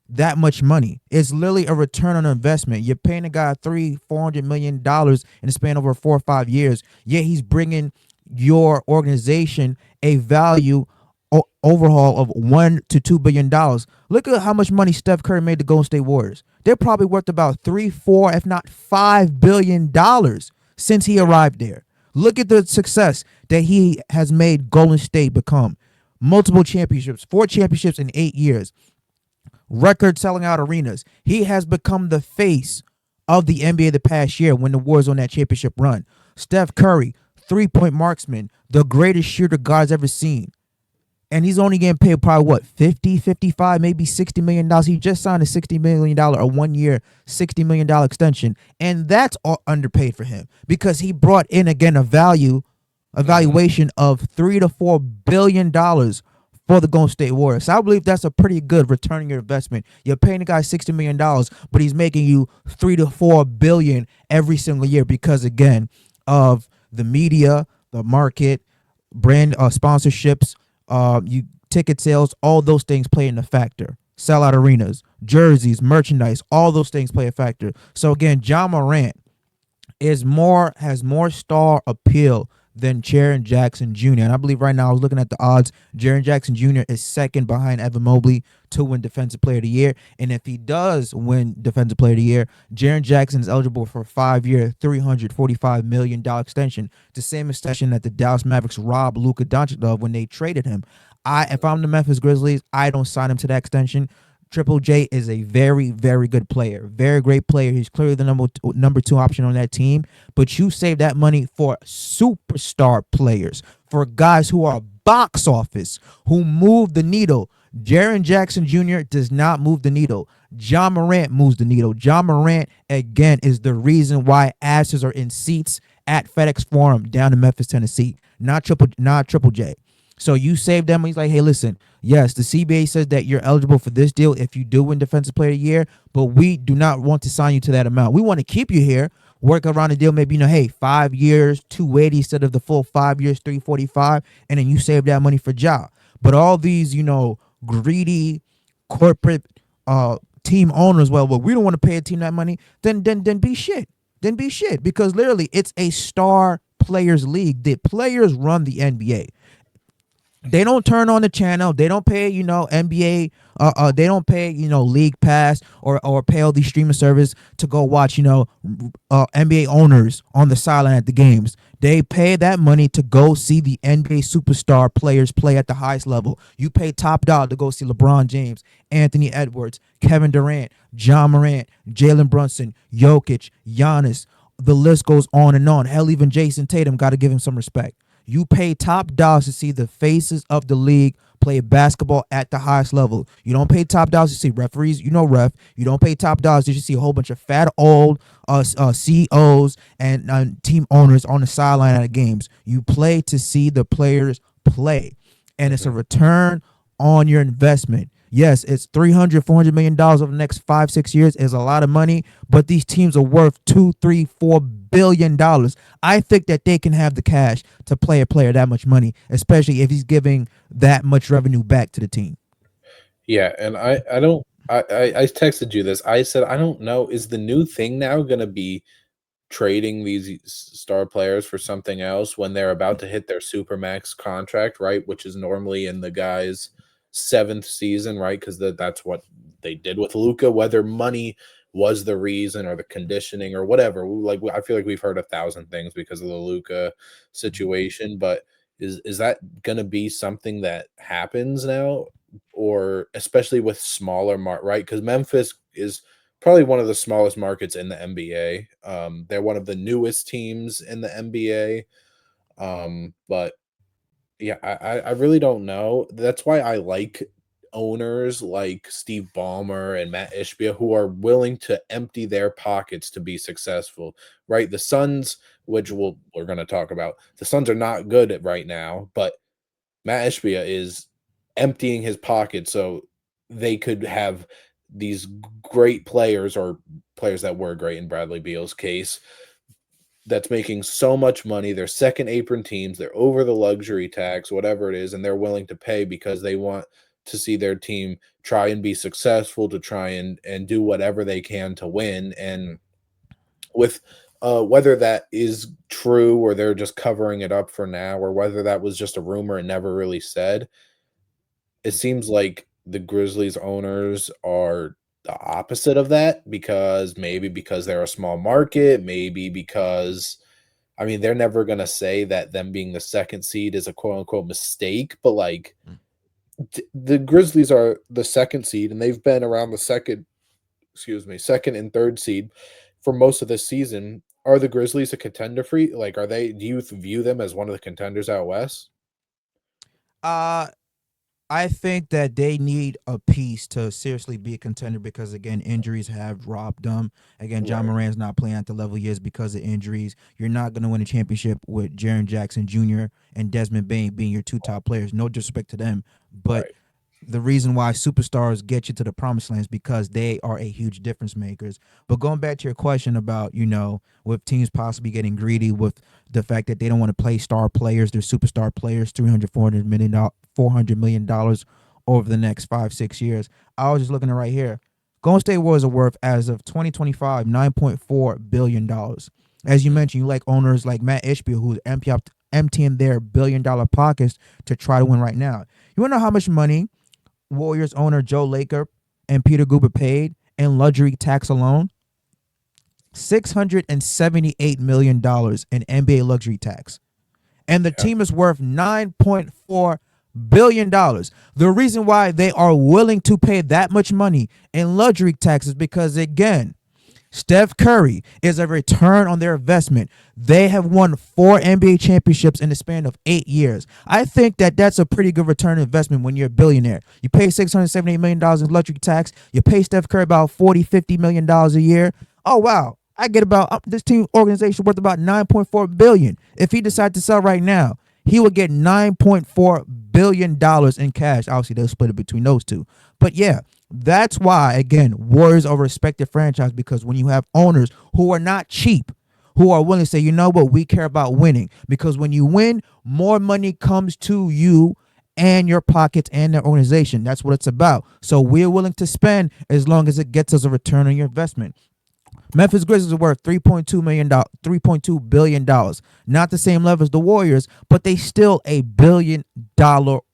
that much money. It's literally a return on investment. You're paying a guy $300-400 million in the span over 4 or 5 years. Yet he's bringing your organization a value overhaul of $1 to $2 billion. Look at how much money Steph Curry made the Golden State Warriors. They're probably worth about 3, 4, if not $5 billion since he arrived there. Look at the success that he has made Golden State become. Multiple championships, 4 championships in 8 years. Record selling out arenas. He has become the face of the NBA the past year when the Warriors on that championship run. Steph Curry, 3-point marksman, the greatest shooter God's ever seen. And he's only getting paid probably what, 50, 55, maybe $60 million. He just signed a $60 million, a 1-year, $60 million extension. And that's all underpaid for him because he brought in again a valuation of $3 to $4 billion for the Golden State Warriors. So I believe that's a pretty good return on your investment. You're paying the guy $60 million, but he's making you $3 to $4 billion every single year because again of the media, the market, brand sponsorships, you ticket sales, all those things play in a factor. Sellout arenas, jerseys, merchandise, all those things play a factor. So again, Ja Morant has more star appeal than Jaren Jackson Jr. And I believe right now I was looking at the odds. Jaren Jackson Jr. is second behind Evan Mobley to win Defensive Player of the Year. And if he does win Defensive Player of the Year, Jaren Jackson is eligible for a 5-year, $345 million extension. The same extension that the Dallas Mavericks robbed Luka Doncic of when they traded him. If I'm the Memphis Grizzlies, I don't sign him to that extension. Triple J is a very, very good player. Very great player. He's clearly the number 2 option on that team. But you save that money for superstar players, for guys who are box office, who move the needle. Jaren Jackson Jr. does not move the needle. Ja Morant moves the needle. Ja Morant, again, is the reason why asses are in seats at FedEx Forum down in Memphis, Tennessee. Not Triple J. So you save them. He's like, hey, listen, yes, the CBA says that you're eligible for this deal if you do win Defensive Player of the Year, but we do not want to sign you to that amount. We want to keep you here, work around the deal, maybe, hey, 5 years, 280 instead of the full 5 years, 345, and then you save that money for Ja. But all these, greedy corporate team owners, well, we don't want to pay a team that money, then be shit. Then be shit. Because literally, it's a star players league. The players run the NBA. They don't turn on the channel. They don't pay, NBA. They don't pay, League Pass or pay all these streaming service to go watch, NBA owners on the sideline at the games. They pay that money to go see the NBA superstar players play at the highest level. You pay top dollar to go see LeBron James, Anthony Edwards, Kevin Durant, Ja Morant, Jalen Brunson, Jokic, Giannis. The list goes on and on. Hell, even Jason Tatum, got to give him some respect. You pay top dollars to see the faces of the league play basketball at the highest level. You don't pay top dollars to see referees, ref. You don't pay top dollars to see a whole bunch of fat old CEOs and team owners on the sideline at games. You play to see the players play. And it's a return on your investment. Yes, it's $300-400 million over the next 5-6 years. Is a lot of money, but these teams are worth $2-3-4 billion. I think that they can have the cash to play a player that much money, especially if he's giving that much revenue back to the team. Yeah, and I don't I texted you this. I said, I don't know. Is the new thing now going to be trading these star players for something else when they're about to hit their supermax contract, right? Which is normally in the guy's seventh season, right? Because that's what they did with Luca. Whether money was the reason or the conditioning or whatever, like I feel like we've heard 1,000 things because of the Luca situation, but is that going to be something that happens now, or especially with smaller right? Because Memphis is probably one of the smallest markets in the NBA. They're one of the newest teams in the NBA. But yeah, I really don't know. That's why I like owners like Steve Ballmer and Matt Ishbia who are willing to empty their pockets to be successful, right? The Suns, which we're going to talk about, the Suns are not good at right now, but Matt Ishbia is emptying his pocket so they could have these great players or players that were great in Bradley Beal's case that's making so much money. They're second apron teams. They're over the luxury tax, whatever it is, and they're willing to pay because they want to see their team try and be successful, to try and do whatever they can to win. And with whether that is true or they're just covering it up for now, or whether that was just a rumor and never really said, it seems like the Grizzlies owners are the opposite of that because maybe because they're a small market, maybe because I mean they're never gonna say that them being the second seed is a quote unquote mistake, but like the Grizzlies are the second seed and they've been around the second and third seed for most of this season. Are the Grizzlies a contender for you? Like, are they? Do you view them as one of the contenders out west? Uh I think that they need a piece to seriously be a contender because again, injuries have robbed them. Again, John Right, Moran's not playing at the level he is because of injuries. You're not going to win a championship with Jaren Jackson Jr. and Desmond Bain being your two top players. No disrespect to them, but right, the reason why superstars get you to the promised land is because they are a huge difference makers. But going back to your question about, with teams possibly getting greedy with the fact that they don't want to play star players, they're superstar players, 300, $400 million over the next 5, 6 years. I was just looking at right here. Golden State Warriors are worth as of 2025 $9.4 billion. As you mentioned, you like owners like Matt Ishbia who's emptying their $1 billion pockets to try to win right now. You want to know how much money Warriors owner Joe Laker and Peter Guber paid in luxury tax alone? $678 million in NBA luxury tax. And the yeah, team is worth $9.4 billion. The reason why they are willing to pay that much money in luxury tax is because, again, Steph Curry is a return on their investment. They have won 4 NBA championships in the span of 8 years. I think that that's a pretty good return on investment when you're a billionaire. You pay $678 million in luxury tax. You pay Steph Curry about $40, $50 million a year. Oh, wow. I get about this team organization worth about $9.4 billion. If he decided to sell right now, he would get $9.4 billion in cash. Obviously, they'll split it between those two. But yeah, that's why, again, Warriors are a respected franchise because when you have owners who are not cheap, who are willing to say, you know what, we care about winning. Because when you win, more money comes to you and your pockets and their organization. That's what it's about. So we're willing to spend as long as it gets us a return on your investment. Memphis Grizzlies are worth $3.2 billion. Not the same level as the Warriors, but they still a $1 billion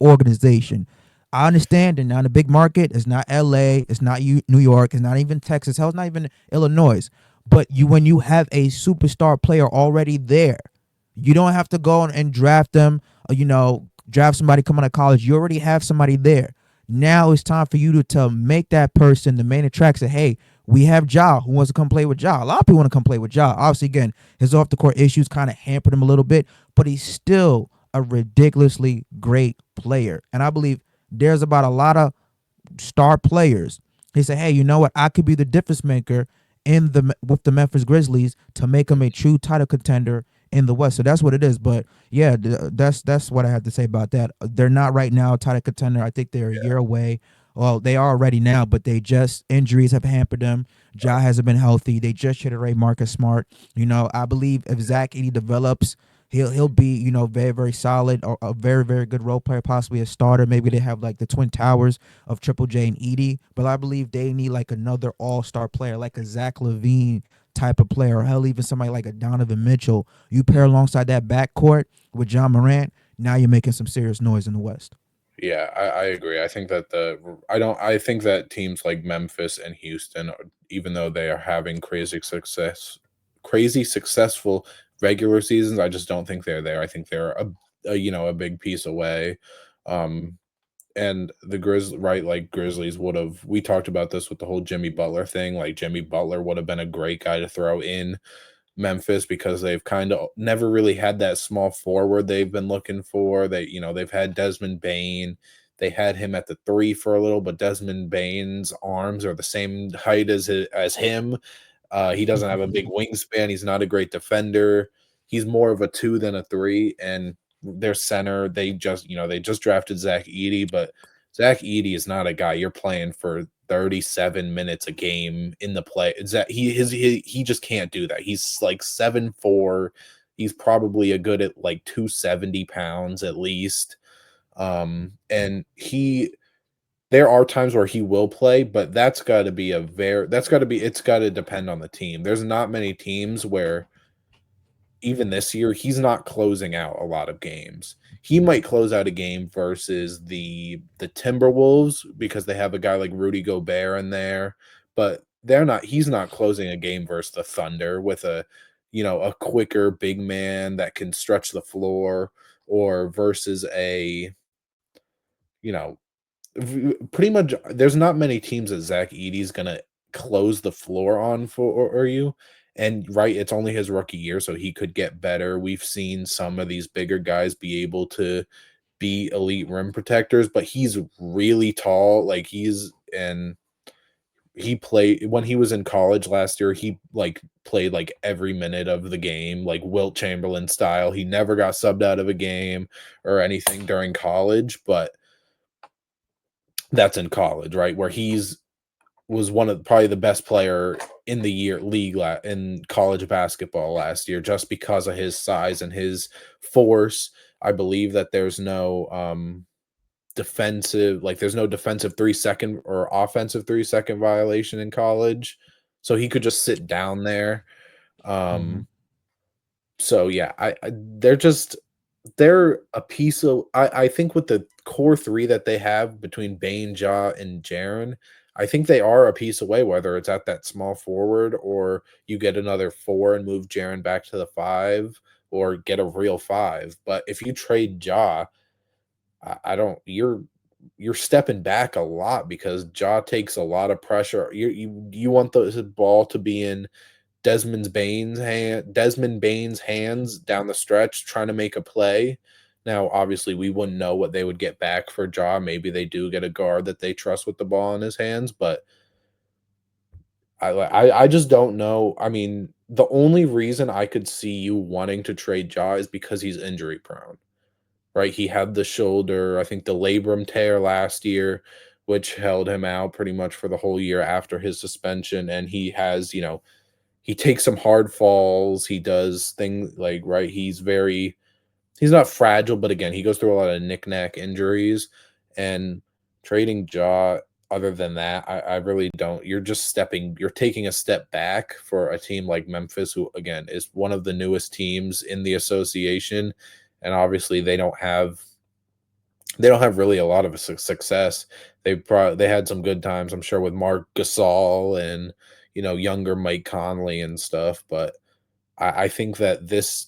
organization. I understand they're not a big market. It's not LA. It's not New York. It's not even Texas. Hell, it's not even Illinois. But when you have a superstar player already there, you don't have to go and draft them. Draft somebody coming out of college. You already have somebody there. Now it's time for you to make that person the main attraction. Hey, we have Ja who wants to come play with Ja. A lot of people want to come play with Ja. Obviously, again, his off the court issues kind of hampered him a little bit, but he's still a ridiculously great player. And I believe there's about a lot of star players. He said, "Hey, you know what? I could be the difference maker in the with the Memphis Grizzlies to make them a true title contender in the West." So that's what it is. But yeah, that's what I have to say about that. They're not right now a title contender. I think they're a year away. Well, they are already now, but they just injuries have hampered them. Ja right, hasn't been healthy. They just traded away Marcus Smart. I believe if Zach Edey develops He'll be, very very solid, or a very very good role player, possibly a starter. Maybe they have like the twin towers of Triple J and Edie, but I believe they need like another all star player, like a Zach Levine type of player, or hell, even somebody like a Donovan Mitchell. You pair alongside that backcourt with John Morant, now you're making some serious noise in the West. Yeah, I agree. I think that I think that teams like Memphis and Houston, even though they are having crazy successful regular seasons, I just don't think they're there. I think they're a big piece away. Um, and the right, like Grizzlies would have. We talked about this with the whole Jimmy Butler thing. Like Jimmy Butler would have been a great guy to throw in Memphis because they've kind of never really had that small forward they've been looking for. They've had Desmond Bain. They had him at the three for a little, but Desmond Bain's arms are the same height as him. He doesn't have a big wingspan. He's not a great defender. He's more of a two than a three. And their center, they just drafted Zach Edey, but Zach Edey is not a guy you're playing for 37 minutes a game in the play. Is that he just can't do that. He's like 7'4". He's probably a good at like 270 pounds at least. And there are times where he will play, but it's got to depend on the team. There's not many teams where even this year he's not closing out a lot of games. He might close out a game versus the Timberwolves because they have a guy like Rudy Gobert in there, but he's not closing a game versus the Thunder with a quicker big man that can stretch the floor, or versus you know pretty much there's not many teams that Zach Edey's gonna close the floor on for or you. And right, it's only his rookie year, so he could get better. We've seen some of these bigger guys be able to be elite rim protectors, but he's really tall. Like he played when he was in college last year, he like played like every minute of the game, like Wilt Chamberlain style. He never got subbed out of a game or anything during college, but that's in college, right? Where he's was one of probably the best player in the year in college basketball last year, just because of his size and his force. I believe that there's no defensive 3 second or offensive 3 second violation in college, so he could just sit down there. Hmm. Um, so yeah, they're a piece of I think with the core 3 that they have between Bane, Ja, and Jaren, I think they are a piece away, whether it's at that small forward or you get another 4 and move Jaren back to the 5 or get a real 5. But if you trade Ja, I don't you're stepping back a lot because Ja takes a lot of pressure. You want the ball to be in Desmond Bain's hands down the stretch trying to make a play. Now, obviously, we wouldn't know what they would get back for Ja. Maybe they do get a guard that they trust with the ball in his hands, but I just don't know. I mean, the only reason I could see you wanting to trade Ja is because he's injury prone, right? He had the shoulder, I think the labrum tear last year, which held him out pretty much for the whole year after his suspension, and he takes some hard falls. He does things like right. He's not fragile, but again, he goes through a lot of knick-knack injuries. And trading Jaw, other than that, I really don't. You're taking a step back for a team like Memphis, who again is one of the newest teams in the association. And obviously they don't have really a lot of success. They had some good times, I'm sure, with Mark Gasol and younger Mike Conley and stuff. But I think that this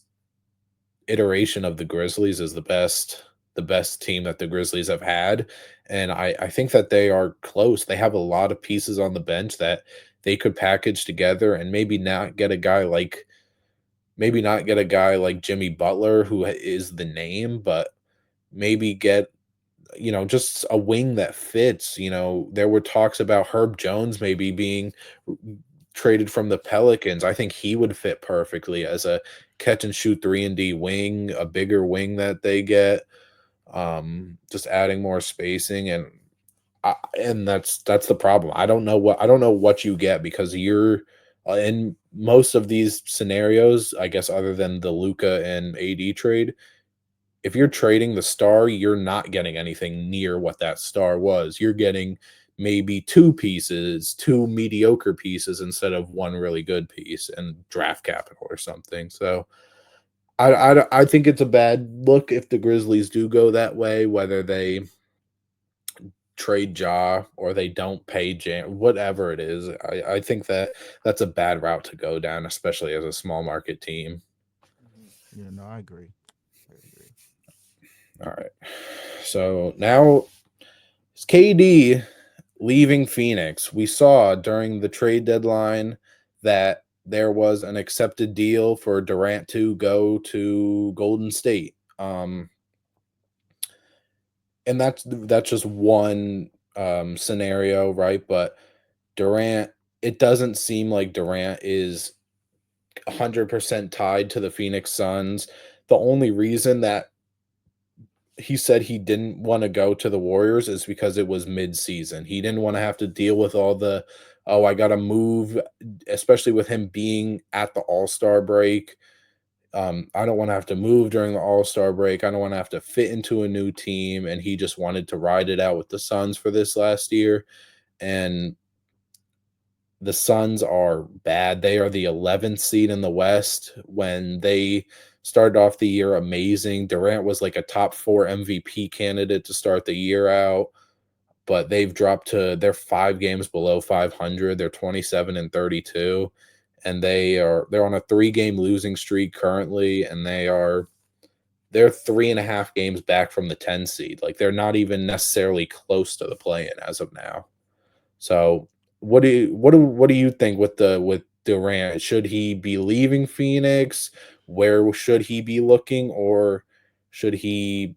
iteration of the Grizzlies is the best team that the Grizzlies have had, and I think that they are close. They have a lot of pieces on the bench that they could package together and maybe not get a guy like Jimmy Butler, who is the name, but maybe get just a wing that fits. There were talks about Herb Jones maybe being traded from the Pelicans. I think he would fit perfectly as a catch and shoot 3-and-D wing, a bigger wing that they get. Just adding more spacing and that's the problem. I don't know what you get because In most of these scenarios, I guess, other than the Luca and AD trade, if you're trading the star, you're not getting anything near what that star was. You're getting maybe two pieces, two mediocre pieces instead of one really good piece and draft capital or something. So I think it's a bad look if the Grizzlies do go that way, whether they trade Ja or they don't pay Jam, whatever it is. I think that that's a bad route to go down, especially as a small market team. Yeah, no, I agree. I agree. All right. So now it's KD leaving Phoenix. We saw during the trade deadline that there was an accepted deal for Durant to go to Golden State. And that's just one scenario, right? But Durant, it doesn't seem like Durant is 100% tied to the Phoenix Suns. The only reason that he said he didn't want to go to the Warriors is because it was mid-season. He didn't want to have to deal with all the, oh, I got to move, especially with him being at the All-Star break. I don't want to have to move during the All-Star break. I don't want to have to fit into a new team. And he just wanted to ride it out with the Suns for this last year. And the Suns are bad. They are the 11th seed in the West. When they started off the year amazing, Durant was like a top 4 MVP candidate to start the year out, but they've dropped to they're 5 games below 500. They're 27 and 32, and they're on a 3-game losing streak currently, and they're 3.5 games back from the 10 seed. Like they're not even necessarily close to the play-in as of now. So what do you think with Durant? Should he be leaving Phoenix? Where should he be looking, or should he,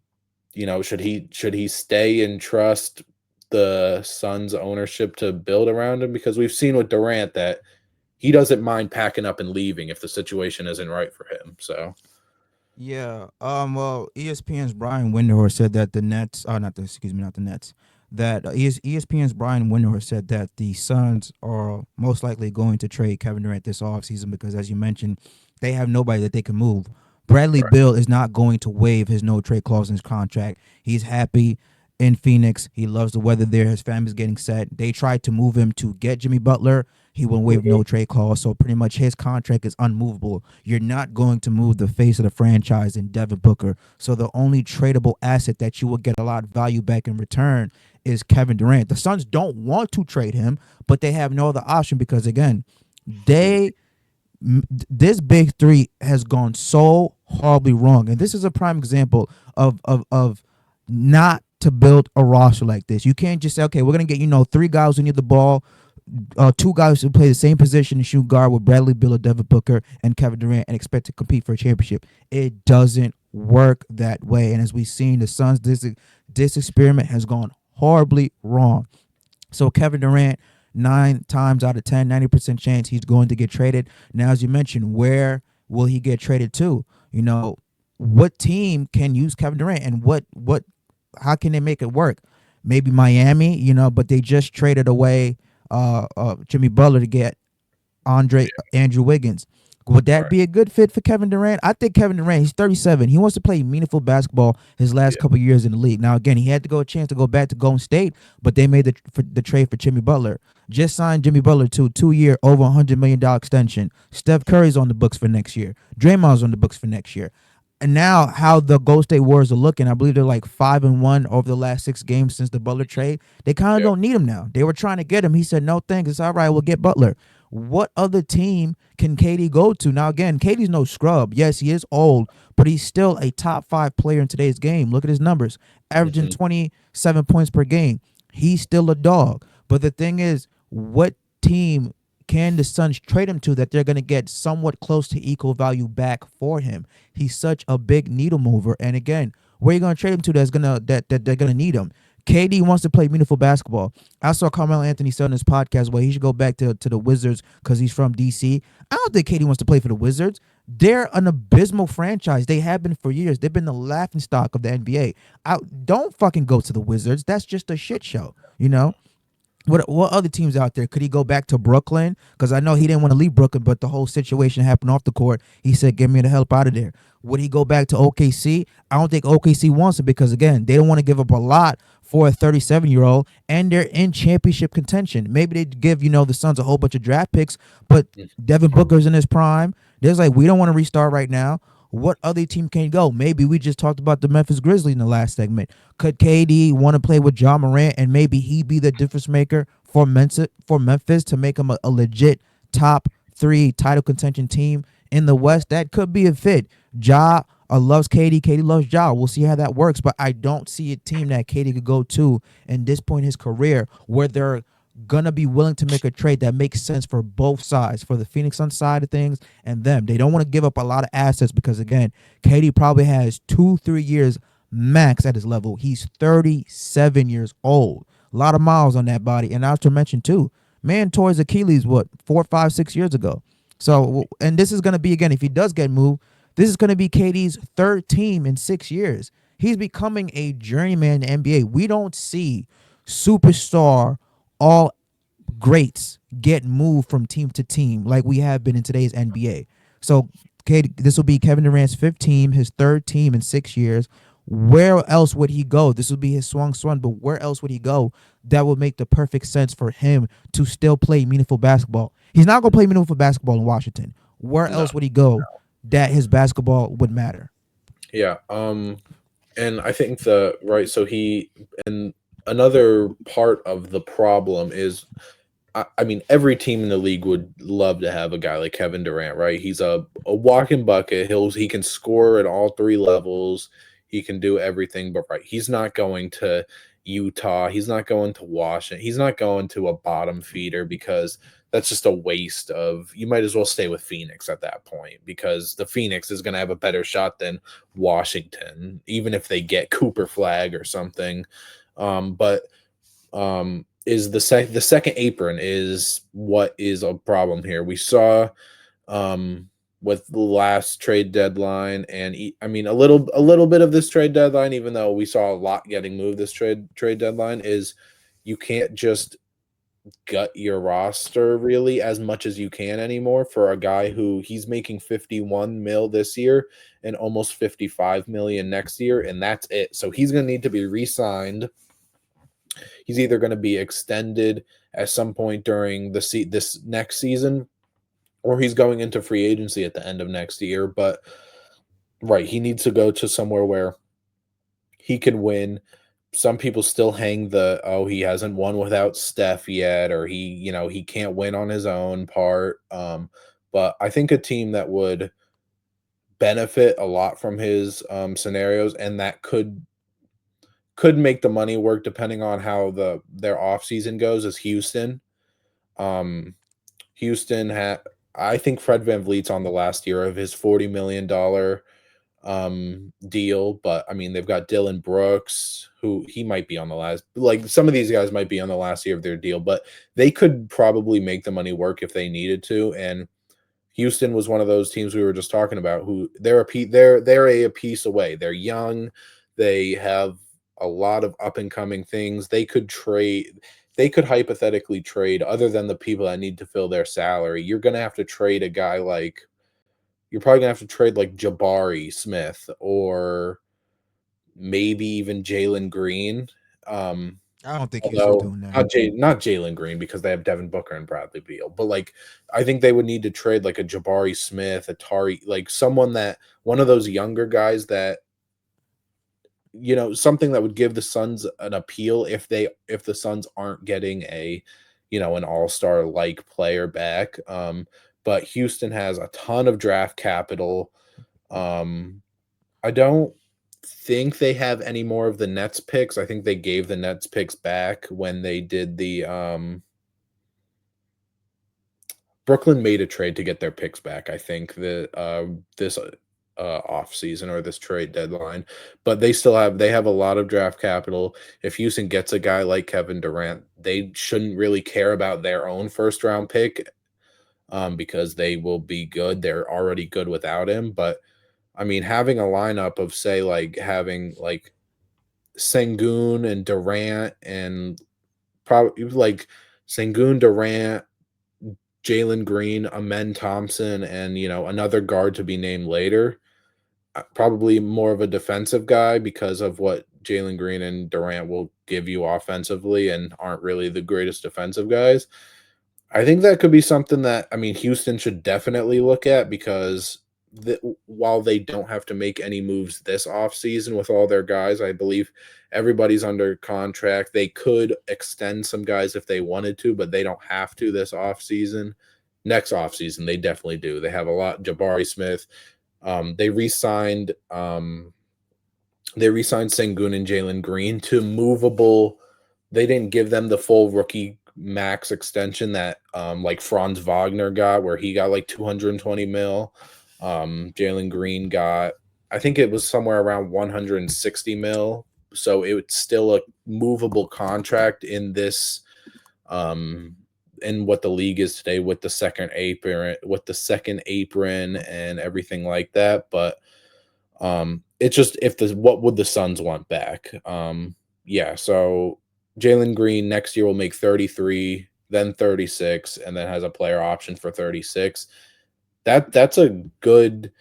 should he stay and trust the Suns ownership to build around him? Because we've seen with Durant that he doesn't mind packing up and leaving if the situation isn't right for him. So Yeah. Well, ESPN's Brian Windhorst said that the Nets, not the, excuse me, not the Nets. That ESPN's Brian Windhorst said that the Suns are most likely going to trade Kevin Durant this offseason because, as you mentioned, they have nobody that they can move. Bradley right, Beal is not going to waive his no trade clause in his contract. He's happy in Phoenix. He loves the weather there. His family's getting set. They tried to move him to get Jimmy Butler. He wouldn't waive no trade clause. So pretty much his contract is unmovable. You're not going to move the face of the franchise in Devin Booker. So the only tradable asset that you will get a lot of value back in return is Kevin Durant. The Suns don't want to trade him, but they have no other option because again, they this big three has gone so horribly wrong, and this is a prime example of not to build a roster like this. You can't just say, okay, we're gonna get 3 guys who need the ball, 2 guys who play the same position and shoot guard with Bradley Beal, Devin Booker, and Kevin Durant, and expect to compete for a championship. It doesn't work that way, and as we've seen, the Suns this experiment has gone horribly wrong. So Kevin Durant, 9 times out of 10, 90% chance he's going to get traded. Now, as you mentioned, where will he get traded to? What team can use Kevin Durant, and what how can they make it work? Maybe Miami, but they just traded away Jimmy Butler to get Andrew Wiggins. Would that right, be a good fit for Kevin Durant? I think Kevin Durant, he's 37. He wants to play meaningful basketball his last yeah, couple years in the league. Now, again, he had to go a chance to go back to Golden State, but they made the trade for Jimmy Butler. Just signed Jimmy Butler to a 2-year, over $100 million extension. Steph Curry's on the books for next year. Draymond's on the books for next year. And now, how the Golden State Warriors are looking, I believe they're like 5-1 over the last 6 games since the Butler trade. They kind of yeah, don't need him now. They were trying to get him. He said, "No thanks. It's all right. We'll get Butler." What other team can KD go to? Now, again, KD's no scrub. Yes, he is old, but he's still a top 5 player in today's game. Look at his numbers, averaging hmm 27 points per game. He's still a dog. But the thing is, what team can the Suns trade him to that they're going to get somewhat close to equal value back for him? He's such a big needle mover. And again, where are you going to trade him to that they're going to need him? KD wants to play meaningful basketball. I saw Carmelo Anthony say on his podcast where he should go back to the Wizards because he's from DC. I don't think KD wants to play for the Wizards. They're an abysmal franchise. They have been for years. They've been the laughingstock of the NBA. Don't fucking go to the Wizards. That's just a shit show, you know? what other teams out there? Could he go back to Brooklyn? Because I know he didn't want to leave Brooklyn, but the whole situation happened off the court. He said, "Get me the help out of there." Would he go back to OKC? I don't think OKC wants it because again, they don't want to give up a lot for a 37-year-old, and they're in championship contention. Maybe they'd give the Suns a whole bunch of draft picks, but Devin Booker's in his prime. There's like we don't want to restart right now. What other team can go? Maybe we just talked about the Memphis Grizzlies in the last segment. Could KD want to play with John Morant and maybe he be the difference maker for Memphis to make him a legit top three title contention team in the West? That could be a fit. Ja loves KD. KD loves Ja. We'll see how that works, but I don't see a team that KD could go to in this point in his career where they're gonna be willing to make a trade that makes sense for both sides, for the Phoenix Suns side of things and them. They don't want to give up a lot of assets because again, KD probably has 2-3 years max at his level. He's 37 years old. A lot of miles on that body. And not to mention too, man tore his Achilles 4, 5, 6 years ago. So and this is gonna be again, if he does get moved, this is gonna be KD's third team in 6 years. He's becoming a journeyman in the NBA. We don't see superstar all greats get moved from team to team like we have been in today's NBA. So this will be Kevin Durant's fifth team, his third team in 6 years. Where else would he go? This would be his swan, but where else would he go that would make the perfect sense for him to still play meaningful basketball? He's not going to play meaningful basketball in Washington. Where No. else would he go that his basketball would matter? Yeah. And I think the right. So and another part of the problem is, I mean, every team in the league would love to have a guy like Kevin Durant, right? He's a walking bucket. He can score at all three levels. He can do everything, but right, he's not going to Utah. He's not going to Washington. He's not going to a bottom feeder because that's just a waste of. You might as well stay with Phoenix at that point because the Phoenix is going to have a better shot than Washington, even if they get Cooper Flag or something. But is the second apron is what is a problem here. We saw with the last trade deadline, and I mean a little bit of this trade deadline, even though we saw a lot getting moved this trade deadline, is you can't just gut your roster really as much as you can anymore for a guy who he's making 51 mil this year and almost 55 million next year, and that's it. So he's going to need to be re-signed. He's either going to be extended at some point during this next season, or he's going into free agency at the end of next year. But right, he needs to go to somewhere where he can win. Some people still hang he hasn't won without Steph yet, or he can't win on his own part. But I think a team that would benefit a lot from his scenarios and that could make the money work depending on how their offseason goes is Houston. Um, Houston had I think Fred VanVleet's on the last year of his $40 million deal, but I mean they've got Dylan Brooks, who he might be on the last, like some of these guys might be on the last year of their deal, but they could probably make the money work if they needed to. And Houston was one of those teams we were just talking about who they're a piece away. They're young, they have a lot of up and coming things. They could hypothetically trade other than the people that need to fill their salary. You're going to have to trade a guy like you're probably going to have to trade like Jabari Smith or maybe even Jalen Green. I don't think Houston's Although doing that. not Jalen Green because they have Devin Booker and Bradley Beal, but like I think they would need to trade like a Jabari Smith, Atari, like someone that one of those younger guys that something that would give the Suns an appeal if the Suns aren't getting an all-star like player back. But Houston has a ton of draft capital. I don't think they have any more of the Nets picks. I think they gave the Nets picks back when they did the Brooklyn made a trade to get their picks back. I think that this off season or this trade deadline, but they have a lot of draft capital. If Houston gets a guy like Kevin Durant, they shouldn't really care about their own first round pick because they will be good. They're already good without him. But I mean, having a lineup of say like having like Sengun and Durant and probably like Sengun, Durant, Jalen Green, Amen Thompson, and another guard to be named later. Probably more of a defensive guy because of what Jalen Green and Durant will give you offensively and aren't really the greatest defensive guys. I think that could be something that Houston should definitely look at because while they don't have to make any moves this offseason with all their guys, I believe everybody's under contract. They could extend some guys if they wanted to, but they don't have to this offseason. Next offseason, they definitely do. They have a lot. Jabari Smith. Um, they re-signed um, they re-signed Sengun and Jalen Green to movable. They didn't give them the full rookie max extension that like Franz Wagner got, where he got like 220 mil. Jalen Green got, I think it was somewhere around 160 mil. So it's still a movable contract um in what the league is today with the second apron and everything like that. But it's just if the what would the Suns want back? Yeah, so Jalen Green next year will make 33, then 36, and then has a player option for 36. That's a good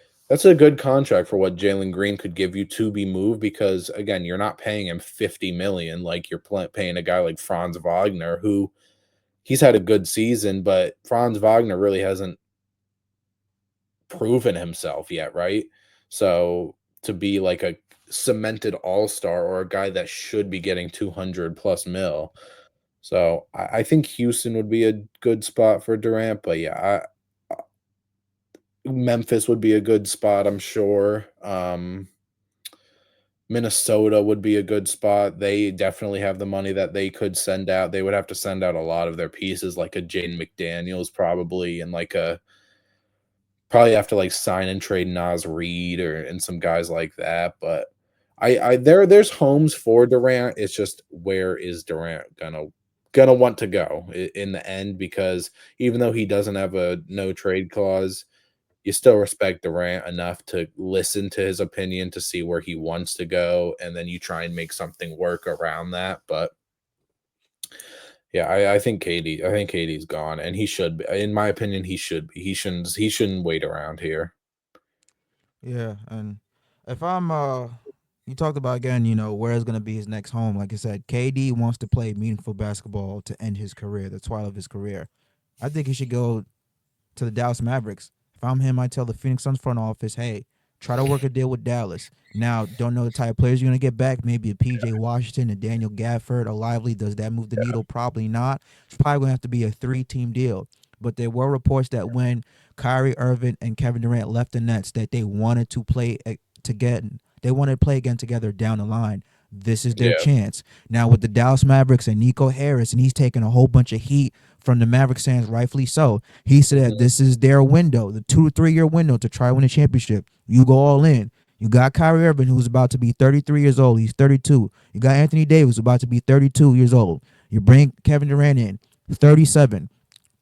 contract for what Jalen Green could give you to be moved because again, you're not paying him 50 million like you're paying a guy like Franz Wagner who he's had a good season, but Franz Wagner really hasn't proven himself yet, right? So to be like a cemented all-star or a guy that should be getting 200 plus mil. So I think Houston would be a good spot for Durant, but yeah, Memphis would be a good spot, I'm sure. Minnesota would be a good spot. They definitely have the money that they could send out. They would have to send out a lot of their pieces, like a Jaden McDaniels probably, and like a probably have to like sign and trade Nas Reed and some guys like that. But there's homes for Durant. It's just where is Durant gonna want to go in the end? Because even though he doesn't have a no trade clause, you still respect Durant enough to listen to his opinion to see where he wants to go, and then you try and make something work around that. But yeah, I think KD's gone, and he should be. In my opinion, he should be. He shouldn't wait around here. Yeah, and if I'm you talked about again, where is going to be his next home. Like I said, KD wants to play meaningful basketball to end his career, the twilight of his career. I think he should go to the Dallas Mavericks. If I'm him, I tell the Phoenix Suns front office, hey, try to work a deal with Dallas. Now, don't know the type of players you're going to get back. Maybe a PJ Washington, a Daniel Gafford, a Lively. Does that move the Yeah. needle? Probably not. It's probably going to have to be a three-team deal. But there were reports that when Kyrie Irving and Kevin Durant left the Nets, that they wanted to play together. They wanted to play again together down the line. This is their Yeah. chance. Now with the Dallas Mavericks and Nico Harris, and he's taking a whole bunch of heat from the Mavericks fans, rightfully so. He said that Mhm. this is their window, the 2 to 3 year window to try to win a championship. You go all in. You got Kyrie Irving, who's about to be 33 years old. He's 32. You got Anthony Davis, who's about to be 32 years old. You bring Kevin Durant in, 37.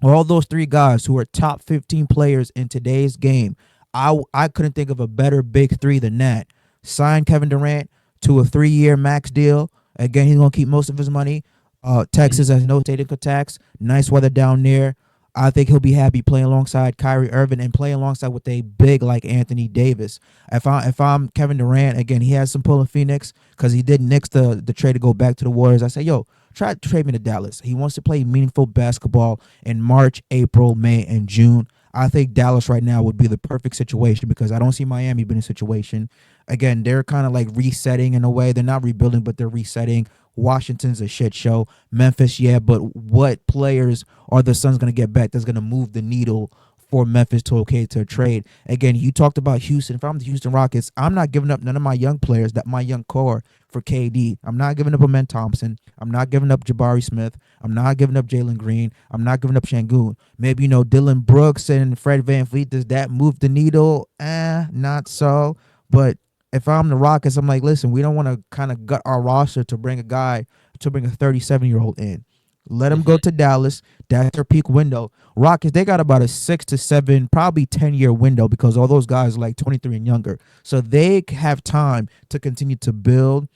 All those three guys who are top 15 players in today's game. I couldn't think of a better big three than that. Sign Kevin Durant to a 3 year max deal. Again, he's gonna keep most of his money. Mhm. Texas has no state income tax. Nice weather down there. I think he'll be happy playing alongside Kyrie Irving and playing alongside with a big like Anthony Davis. If I'm Kevin Durant, again, he has some pull in Phoenix because he did nix the trade to go back to the Warriors. I say, yo, try to trade me to Dallas. He wants to play meaningful basketball in March, April, May, and June. I think Dallas right now would be the perfect situation because I don't see Miami being in a situation. Again, they're kind of like resetting in a way. They're not rebuilding, but they're resetting. Washington's a shit show. Memphis, yeah, but what players are the Suns going to get back that's going to move the needle for Memphis to okay to a trade? Again, you talked about Houston. If I'm the Houston Rockets, I'm not giving up none of my young players, that my young core for KD. I'm not giving up Amen Thompson. I'm not giving up Jabari Smith. I'm not giving up Jalen Green. I'm not giving up Shangoon. Maybe, Dylan Brooks and Fred VanVleet. Does that move the needle? Not so. But if I'm the Rockets, I'm like, listen, we don't want to kind of gut our roster to bring a 37-year-old in. Let him go Mhm. to Dallas. That's their peak window. Rockets, they got about a 6 to 7, probably 10-year window because all those guys are like 23 and younger. So they have time to continue to build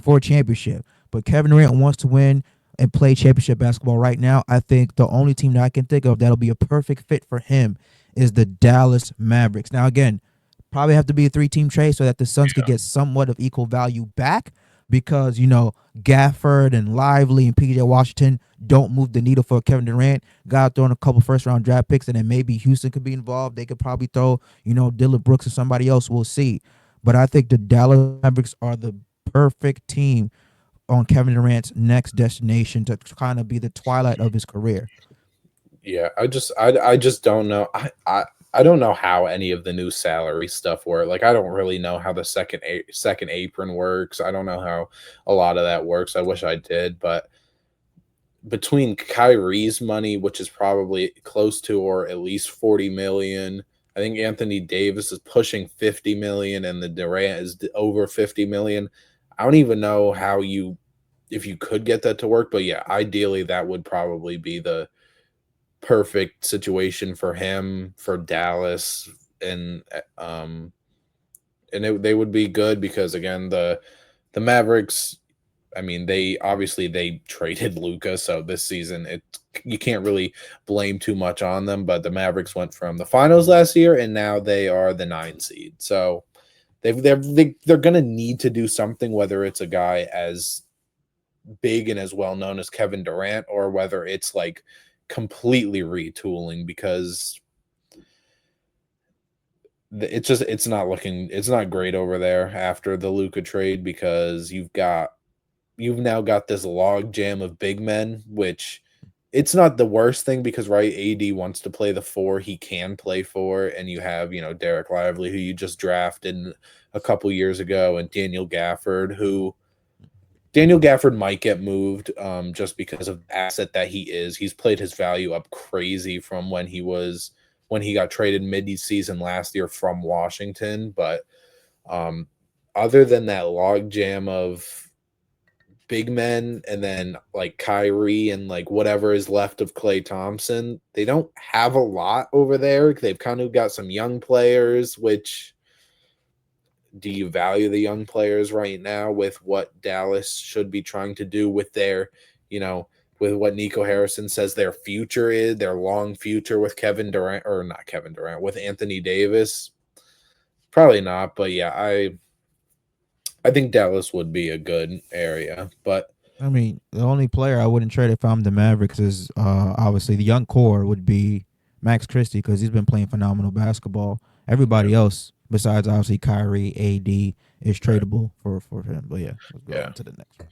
for a championship. But Kevin Durant wants to win. and play championship basketball right now, I think the only team that I can think of that'll be a perfect fit for him is the Dallas Mavericks. Now, again, probably have to be a three-team trade so that the Suns could get somewhat of equal value back because, Gafford and Lively and PJ Washington don't move the needle for Kevin Durant. Got throwing a couple first-round draft picks, and then maybe Houston could be involved. They could probably throw, Dylan Brooks or somebody else. We'll see. But I think the Dallas Mavericks are the perfect team on Kevin Durant's next destination to kind of be the twilight of his career. Yeah, I just don't know. I don't know how any of the new salary stuff work. Like I don't really know how the second apron works. I don't know how a lot of that works. I wish I did, but between Kyrie's money, which is probably close to or at least 40 million, I think Anthony Davis is pushing 50 million and the Durant is over 50 million. I don't even know how you if you could get that to work, but yeah, ideally that would probably be the perfect situation for him for Dallas and um they would be good because again the Mavericks, I mean they traded Luca, so this season it you can't really blame too much on them, but the Mavericks went from the finals last year and now they are the 9 seed. So they're going to need to do something, whether it's a guy as big and as well known as Kevin Durant or whether it's like completely retooling because it's not great over there after the Luka trade because you've now got this log jam of big men, which it's not the worst thing because right, AD wants to play the 4 he can play for, and you have Derek Lively who you just drafted a couple years ago, and Daniel Gafford might get moved just because of the asset that he is. He's played his value up crazy from when he got traded mid-season last year from Washington. But um, other than that logjam of big men and then like Kyrie and like whatever is left of Klay Thompson, they don't have a lot over there. They've kind of got some young players, which do you value the young players right now with what Dallas should be trying to do with their, with what Nico Harrison says their future is, their long future with Kevin Durant or not Kevin Durant, with Anthony Davis? Probably not, but yeah, I think Dallas would be a good area, but I mean, the only player I wouldn't trade if I'm the Mavericks is obviously the young core would be Max Christie because he's been playing phenomenal basketball. yeah, Everybody else, besides obviously Kyrie, AD, is right, tradable for him. But yeah, let's go yeah. on to the next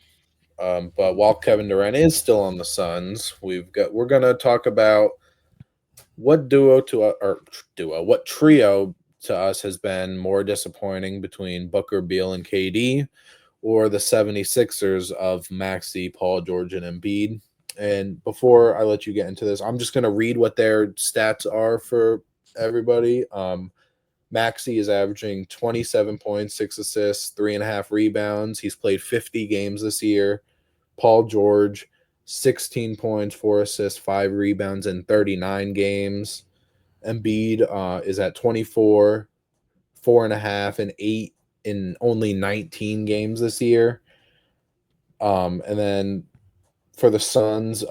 one. But while Kevin Durant is still on the Suns, we're gonna talk about what what trio to us has been more disappointing between Booker, Beal, and KD, or the 76ers of Maxey, Paul George, and Embiid. And before I let you get into this, I'm just gonna read what their stats are for everybody. Maxey is averaging 27 points, 6 assists, 3.5 rebounds. He's played 50 games this year. Paul George, 16 points, 4 assists, 5 rebounds in 39 games. Embiid is at 24, 4.5, and 8 in only 19 games this year. And then for the Suns,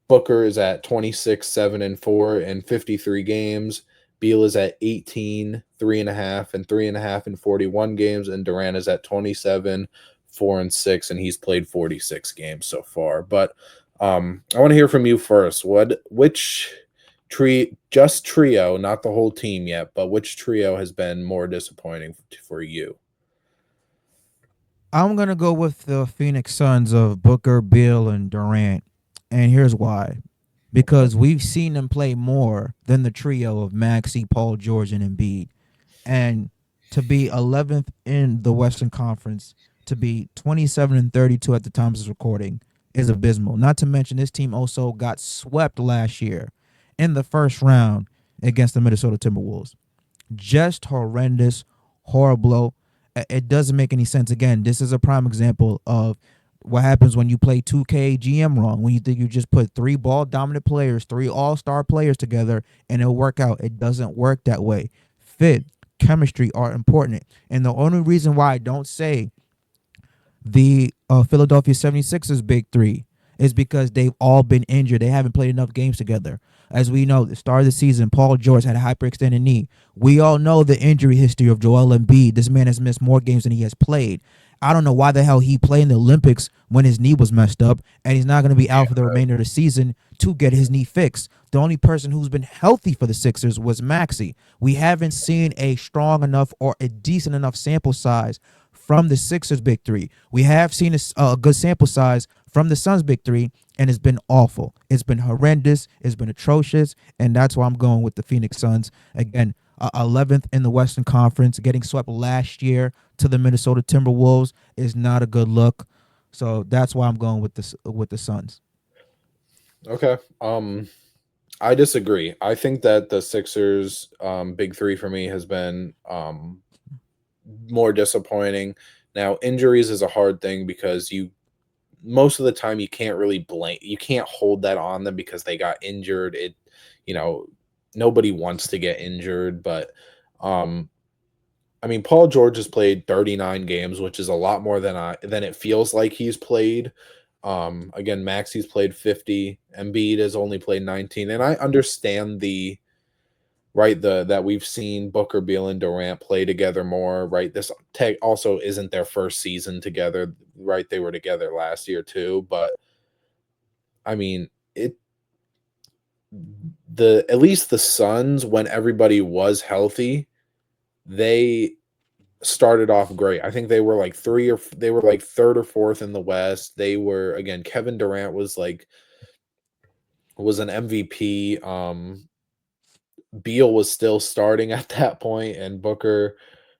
Booker is at 26, 7 and 4 in 53 games. Beal is at 18, 3.5 and 3.5 in 41 games, and Durant is at 27, 4 and 6, and he's played 46 games so far. But I want to hear from you first. Which trio, not the whole team yet, but which trio has been more disappointing for you? I'm gonna go with the Phoenix Suns of Booker, Bill, and Durant, and here's why: Okay. because we've seen them play more than the trio of Maxey, Paul George, and Embiid. And to be 11th in the Western Conference, to be 27 and 32 at the time of this recording, is abysmal. Not to mention, this team also got swept last year in the first round against the Minnesota Timberwolves. Just horrendous, horrible. It doesn't make any sense. Again, this is a prime example of what happens when you play 2K GM wrong. When you think you just put three ball dominant players, three all-star players together, and it'll work out. It doesn't work that way. Fit, chemistry are important. And the only reason why I don't say the Philadelphia 76ers big three is because they've all been injured. They haven't played enough games together. As we know, the start of the season, Paul George had a hyperextended knee. We all know the injury history of Joel Embiid. This man has missed more games than he has played. I don't know why the hell he played in the Olympics when his knee was messed up, and he's not going to be out for the remainder of the season to get his knee fixed. The only person who's been healthy for the Sixers was Maxey. We haven't seen a strong enough or a decent enough sample size from the Sixers' big three. We have seen a good sample size from the Suns' big three, and it's been awful. It's been horrendous. It's been atrocious, and that's why I'm going with the Phoenix Suns. Again, 11th in the Western Conference, getting swept last year to the Minnesota Timberwolves is not a good look. So that's why I'm going with the Suns. Okay. I disagree. I think that the Sixers big three for me has been more disappointing. Now, injuries is a hard thing because you most of the time you can't really blame you can't hold that on them because they got injured. It you know, nobody wants to get injured, but um I mean, Paul George has played 39 games, which is a lot more than it feels like he's played. Again, Maxi's played 50, Embiid has only played 19, and I understand the that we've seen Booker, Beal, and Durant play together more, right? This tech also isn't their first season together, right? They were together last year too, but I mean, it the at least the Suns when everybody was healthy, they started off great. I think they were like third or fourth in the West. They were again Kevin Durant was an MVP. Beal was still starting at that point, and Booker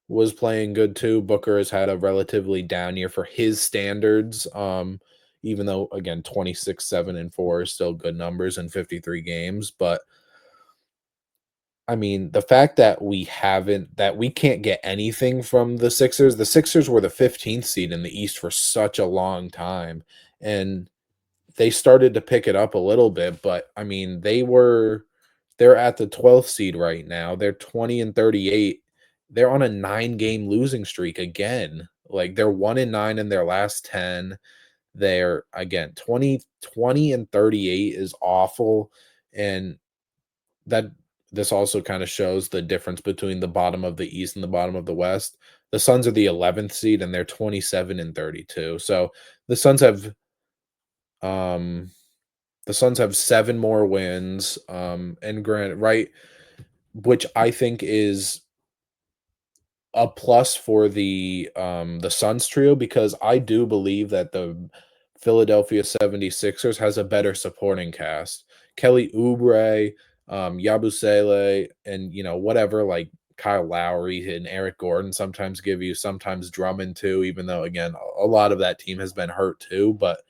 was playing good too. Booker has had a relatively down year for his standards. Even though again 26, 7, and 4 is still good numbers in 53 games. But I mean, the fact that we can't get anything from the Sixers were the 15th seed in the East for such a long time. And they started to pick it up a little bit, but I mean, they're at the 12th seed right now. They're 20 and 38. They're on a 9-game losing streak again. Like they're 1 and 9 in their last 10. They're again 20 and 38 is awful, and that this also kind of shows the difference between the bottom of the East and the bottom of the West. The Suns are the 11th seed and they're 27 and 32. So the Suns have um the Suns have 7 more wins, and granted, right, which I think is a plus for the Suns trio because I do believe that the Philadelphia 76ers has a better supporting cast. Kelly Oubre, Yabusele, and whatever like Kyle Lowry and Eric Gordon sometimes give you, sometimes Drummond too, even though again a lot of that team has been hurt too. But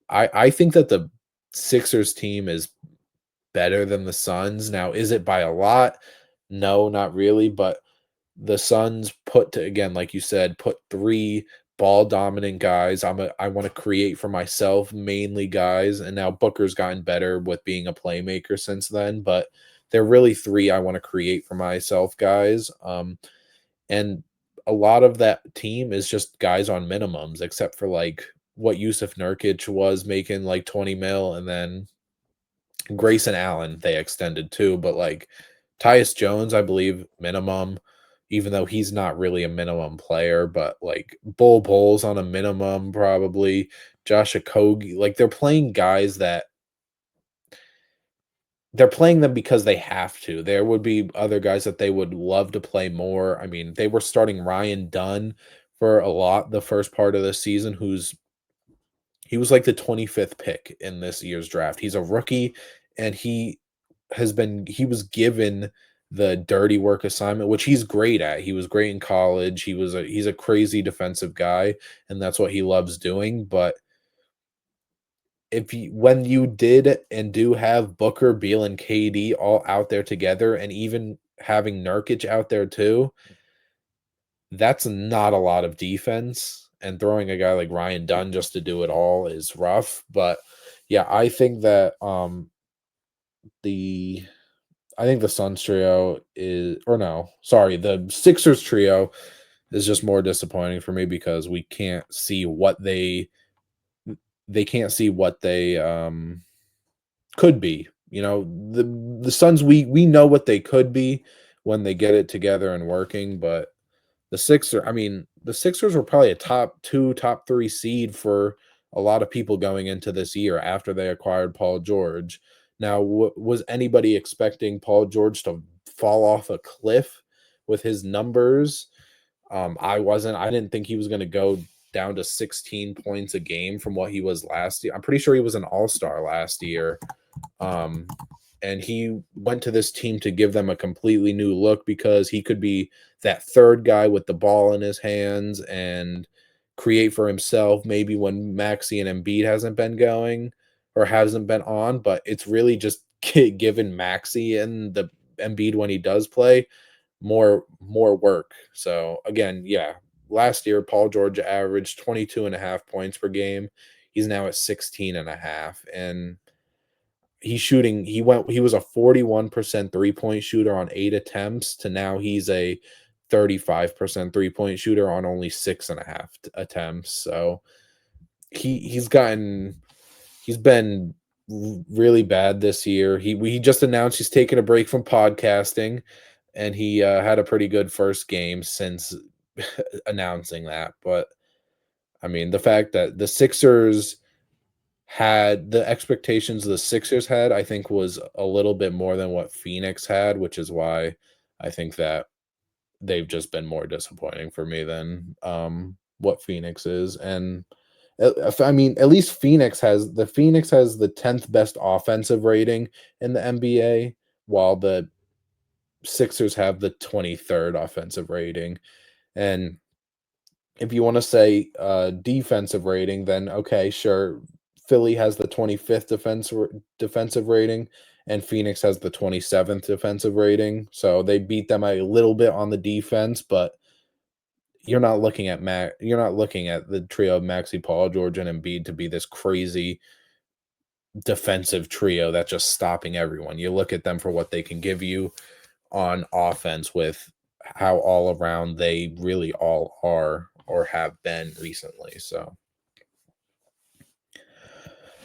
I think that the Sixers team is better than the Suns. Now, is it by a lot? No, not really. But the Suns put to again, like you said, put 3 ball dominant guys. I want to create for myself, mainly guys, and now Booker's gotten better with being a playmaker since then, but they're really 3 I want to create for myself guys. And a lot of that team is just guys on minimums, except for like what Yusuf Nurkic was making like 20 mil, and then Grayson Allen they extended too, but like Tyus Jones, I believe minimum, even though he's not really a minimum player, but like Bull Bowles on a minimum probably, Josh Okogie, like they're playing them because they have to. There would be other guys that they would love to play more. I mean, they were starting Ryan Dunn for a lot the first part of the season, he was like the 25th pick in this year's draft. He's a rookie and he was given the dirty work assignment, which he's great at. He was great in college. He's a crazy defensive guy, and that's what he loves doing. But when you did and do have Booker, Beal, and KD all out there together, and even having Nurkic out there too, that's not a lot of defense. And throwing a guy like Ryan Dunn just to do it all is rough. But yeah, the I think the Suns trio is, or no, sorry, the Sixers trio is just more disappointing for me because we can't see what they can't see what they could be. You know, the Suns, we know what they could be when they get it together and working, but the Sixers were probably a top 2, top 3 seed for a lot of people going into this year after they acquired Paul George. Now, was anybody expecting Paul George to fall off a cliff with his numbers? I wasn't. I didn't think he was going to go down to 16 points a game from what he was last year. I'm pretty sure he was an all-star last year. Um, and he went to this team to give them a completely new look because he could be that third guy with the ball in his hands and create for himself maybe when Maxi and Embiid hasn't been going or hasn't been on, but it's really just given Maxi and the Embiid when he does play more work. So again, yeah, last year Paul George averaged 22 and a half points per game. He's now at 16 and a half, and he was a 41% three-point shooter on 8 attempts to now he's a 35% three-point shooter on only six and a half attempts. So he's been really bad this year. He just announced he's taking a break from podcasting, and he had a pretty good first game since announcing that. But I mean, the fact that the expectations the Sixers had, I think, was a little bit more than what Phoenix had, which is why I think that they've just been more disappointing for me than what Phoenix is. And I mean, at least Phoenix has the 10th best offensive rating in the NBA, while the Sixers have the 23rd offensive rating. And if you want to say defensive rating, then okay, sure. Philly has the 25th defensive rating, and Phoenix has the 27th defensive rating. So they beat them a little bit on the defense, but you're not looking at the trio of Maxi, Paul George, and Embiid to be this crazy defensive trio that's just stopping everyone. You look at them for what they can give you on offense with how all around they really all are or have been recently. So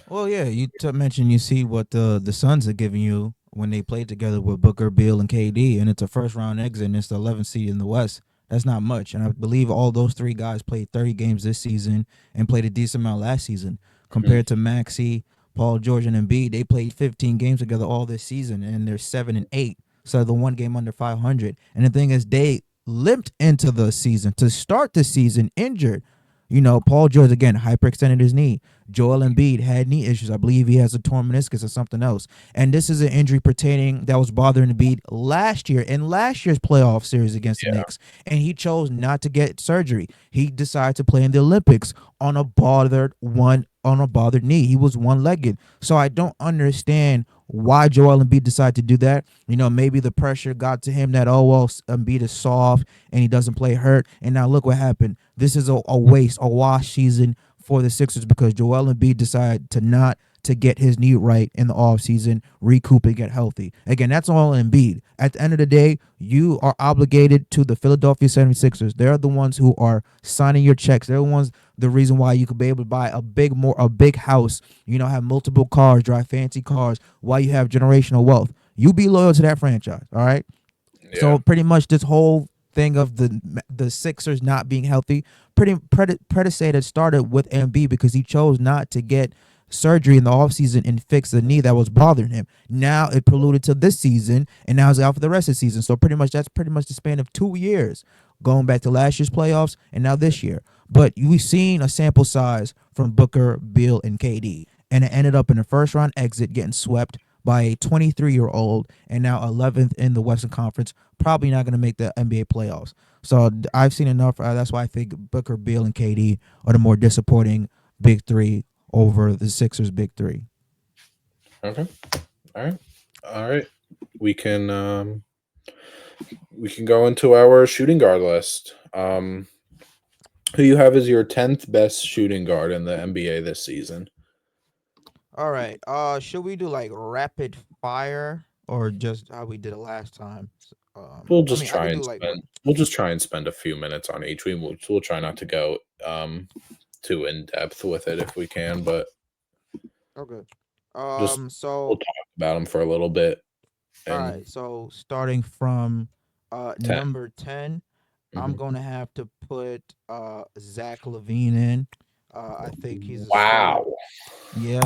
Well, yeah, you mentioned you see what the Suns are giving you when they played together with Booker, Beal, and KD, and it's a first round exit, and it's the 11th seed in the West. That's not much, and I believe all those three guys played 30 games this season and played a decent amount last season. mhm, Compared to Maxi, Paul George, and Embiid, they played 15 games together all this season, and they're 7-8, so the one game under 500. And the thing is, they limped into the season to start the season injured. Paul George again hyperextended his knee. Joel Embiid had knee issues. I believe he has a torn meniscus or something else. And this is an injury pertaining that was bothering Embiid last year in last year's playoff series against the yeah, Knicks. And he chose not to get surgery. He decided to play in the Olympics on a bothered knee. He was one-legged. So I don't understand why Joel Embiid decided to do that. Maybe the pressure got to him that, oh, well, Embiid is soft and he doesn't play hurt. And now look what happened. This is a waste, a wash season for the Sixers because Joel Embiid decided to get his knee right in the offseason, recoup and get healthy. Again, that's all Embiid. At the end of the day, you are obligated to the Philadelphia 76ers. They're the ones who are signing your checks. They're the reason why you could be able to buy a big house, have multiple cars, drive fancy cars, why you have generational wealth. You be loyal to that franchise, all right? So yeah, pretty much this whole thing of the Sixers not being healthy predecessor started with MB because he chose not to get surgery in the offseason and fix the knee that was bothering him. Now it preluded to this season and now he's out for the rest of the season. So pretty much that's pretty much the span of 2 years going back to last year's playoffs and now this year. But we've seen a sample size from Booker, Beal, and KD, and it ended up in a first round exit getting swept by a 23-year-old and now 11th in the Western Conference, probably not going to make the NBA playoffs. So I've seen enough. That's why I think Booker, Beal, and KD are the more disappointing big three over the Sixers' big three. okay, all right, all right. We can um, we can go into our shooting guard list. Who you have as your 10th best shooting guard in the NBA this season? All right. Should we do like rapid fire or just how we did it last time? I mean, I could do like We'll just try and spend a few minutes on each. We'll try not to go too in depth with it if we can, but Okay. just we'll So talk about him for a little bit. all And right. So starting from 10. number 10, I'm Mhm. gonna have to put Zach Levine in. I think he's a star. Wow. Yeah,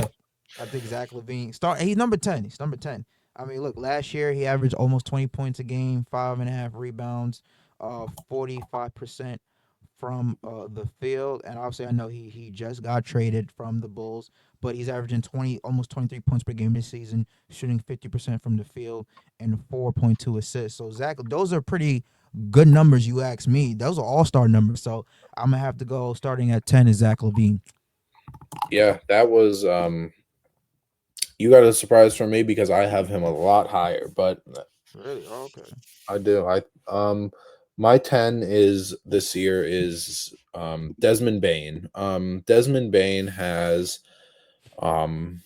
I think Zach Levine start. He's number 10. He's number 10. I mean, look, last year he averaged almost 20 points a game, 5.5 rebounds, 45% from the field. And obviously, I know he just got traded from the Bulls, but he's averaging 20, almost 23 points per game this season, shooting 50% from the field and 4.2 assists. So Zach, those are pretty good numbers. You ask me, those are all star numbers. So I'm gonna have to go starting at 10 is Zach Levine. Yeah, that was you got a surprise from me because I have him a lot higher, but Really? Oh, okay. I do. My 10 is this year is Desmond Bain. Desmond Bain has um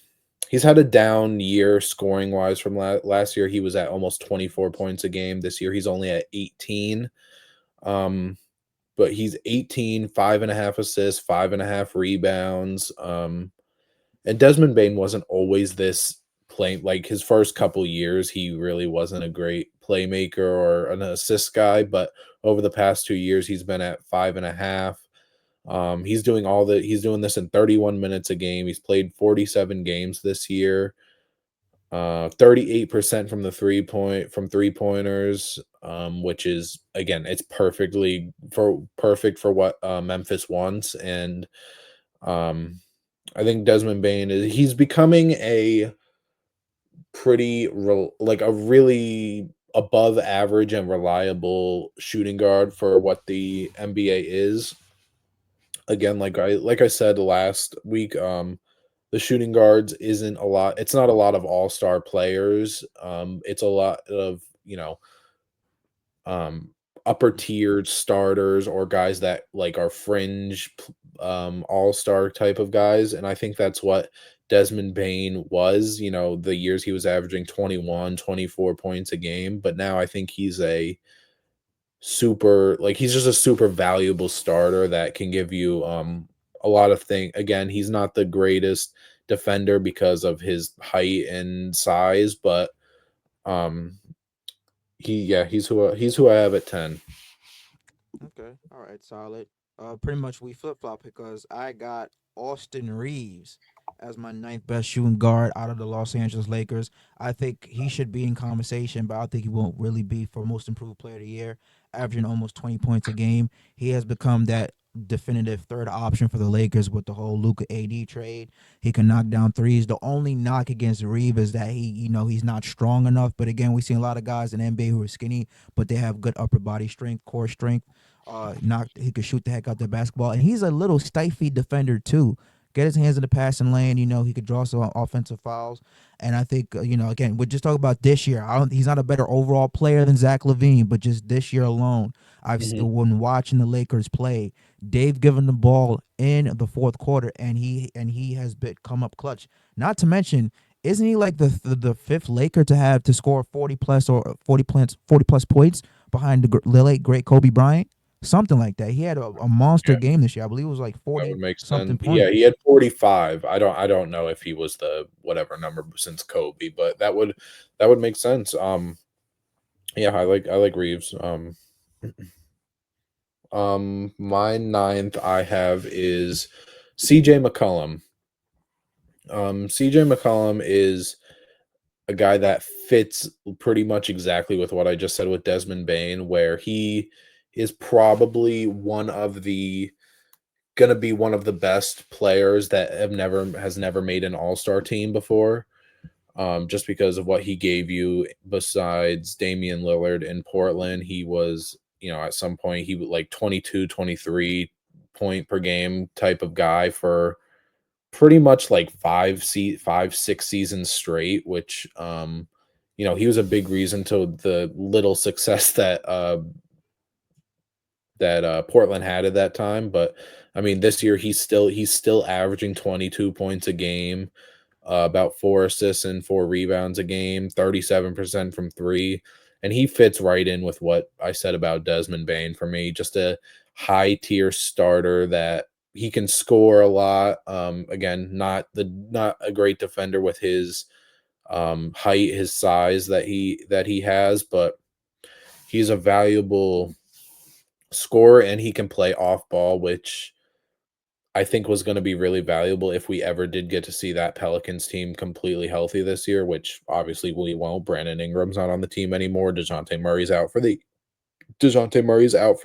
he's had a down year scoring wise from last year. He was at almost 24 points a game. This year he's only at 18. Um but he's 18, 5.5 assists, 5.5 rebounds. And Desmond Bain wasn't always this play like his first couple years, he really wasn't a great playmaker or an assist guy, but over the past 2 years, he's been at 5.5. He's doing this in 31 minutes a game. He's played 47 games this year. 38% from the 3 pointers, which is again, it's perfect for what Memphis wants. And um I think Desmond Bain he's becoming a like a really above average and reliable shooting guard for what the NBA is. Again, like I said last week, the shooting guards isn't a lot. It's not a lot of all-star players. It's a lot of, um, upper tiered starters or guys that like are all-star type of guys, and I think that's what Desmond Bain was, the years he was averaging 21, 24 points a game, but now I think he's just a super valuable starter that can give you a lot of things. Again, he's not the greatest defender because of his height and size, but um he's who I have at 10. Okay. All right. Solid. Pretty much we flip flop because I got Austin Reeves as my ninth best shooting guard out of the Los Angeles Lakers. I think he should be in conversation, but I think he won't really be for most improved player of the year, averaging almost 20 points a game. He has become that definitive third option for the Lakers with the whole Luka AD trade. He can knock down threes. The only knock against Reeves is that he's not strong enough. But again, we see a lot of guys in the NBA who are skinny, but they have good upper body strength, core strength. He could shoot the heck out the basketball, and he's a little stify defender too. Get his hands in the passing lane, he could draw some offensive fouls. And I think again, we're just talking about this year. He's not a better overall player than Zach Levine, but just this year alone, Mhm. when watching the Lakers play, they've given the ball in the fourth quarter, and he has come up clutch. Not to mention, isn't he like the fifth Laker to have to score 40 plus or 40 plus points behind the late great Kobe Bryant? Something like that. He had a monster game this year. I believe it was like That 40 would make something sense. Yeah, he points. had 45. I don't know if he was the whatever number since Kobe, but that would make sense. Yeah, I like Reeves. My ninth I have is CJ McCollum. CJ McCollum is a guy that fits pretty much exactly with what I just said with Desmond Bain, where he is probably gonna be one of the best players that has never made an all-star team before. Just because of what he gave you besides Damian Lillard in Portland. He was, at some point he was like 22, 23 point per game type of guy for pretty much like 6 seasons straight, which he was a big reason to the little success that Portland had at that time. But I mean, this year he's still averaging 22 points a game, about 4 assists and 4 rebounds a game, 37% from three. And he fits right in with what I said about Desmond Bain for me. Just a high tier starter that he can score a lot. Again, not a great defender with his height, his size that he has, but he's a valuable scorer and he can play off ball, which I think was going to be really valuable if we ever did get to see that Pelicans team completely healthy this year, which obviously we won't. Brandon Ingram's not on the team anymore. Dejounte Murray's out for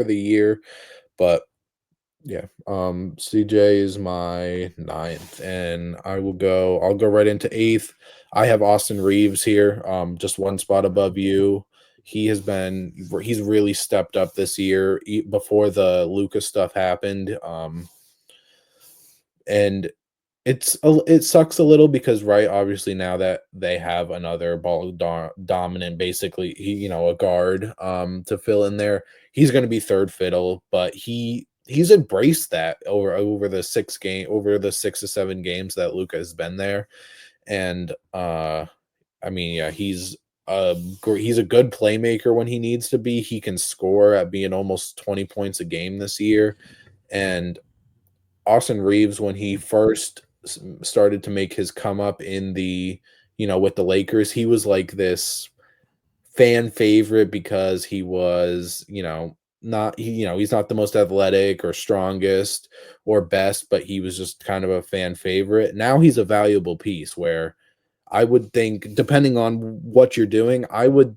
the year. But yeah, CJ is my ninth, and I'll go right into eighth. I have Austin Reeves here, just one spot above you. He's really stepped up this year before the Lucas stuff happened. And it sucks a little because, right, obviously now that they have another dominant, basically, a guard to fill in there, he's going to be third fiddle, but he's embraced that over the 6 to 7 games that Luca has been there. And I mean, yeah, he's a good playmaker when he needs to be. He can score at being almost 20 points a game this year. And Austin Reeves, when he first started to make his come up in with the Lakers, he was like this fan favorite because he was, he's not the most athletic or strongest or best, but he was just kind of a fan favorite. Now he's a valuable piece where I would think, depending on what you're doing, I would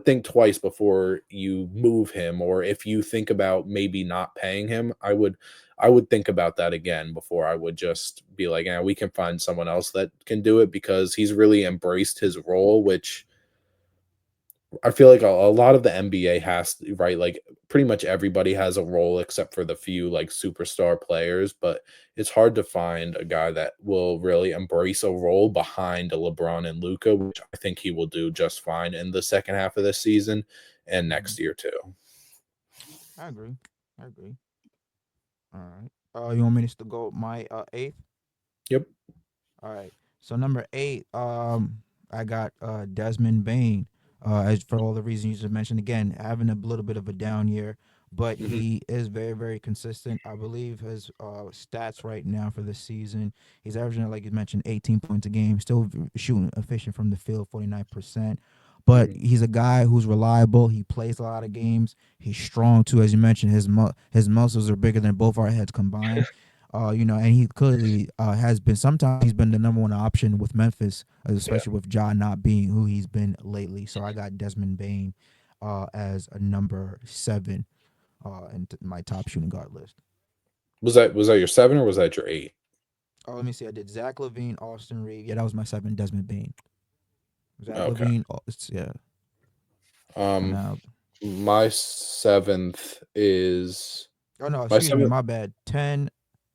think twice before you move him, or if you think about maybe not paying him, I would think about that again before I would just be like, "Yeah, we can find someone else that can do it," because he's really embraced his role, which I feel like a lot of the NBA right, like pretty much everybody has a role except for the few like superstar players, but it's hard to find a guy that will really embrace a role behind a LeBron and Luca, which I think he will do just fine in the second half of this season and Mhm. next year too. I agree. I agree. All right. You want me to go my eighth? Yep. All right. So number eight, I got Desmond Bain. As for all the reasons you just mentioned, again, having a little bit of a down year, but Hmm. he is very, very consistent. I believe his stats right now for this season, he's averaging, like you mentioned, 18 points a game, still shooting efficient from the field, 49%. But Hmm. he's a guy who's reliable. He plays a lot of games. He's strong too, as you mentioned. His muscles are bigger than both our heads combined. And he clearly has been. Sometimes he's been the number one option with Memphis, Yeah. especially with Ja not being who he's been lately. So I got Desmond Bain as a number seven in my top shooting guard list. Was that your seven or was that your eight? Oh, let me see. I did Zach Levine, Austin Reeves. Yeah, that was my seven. Desmond Bain, Zach Okay. Levine. Yeah, and Um, my seventh is oh no, my excuse me, seventh. my bad. 10,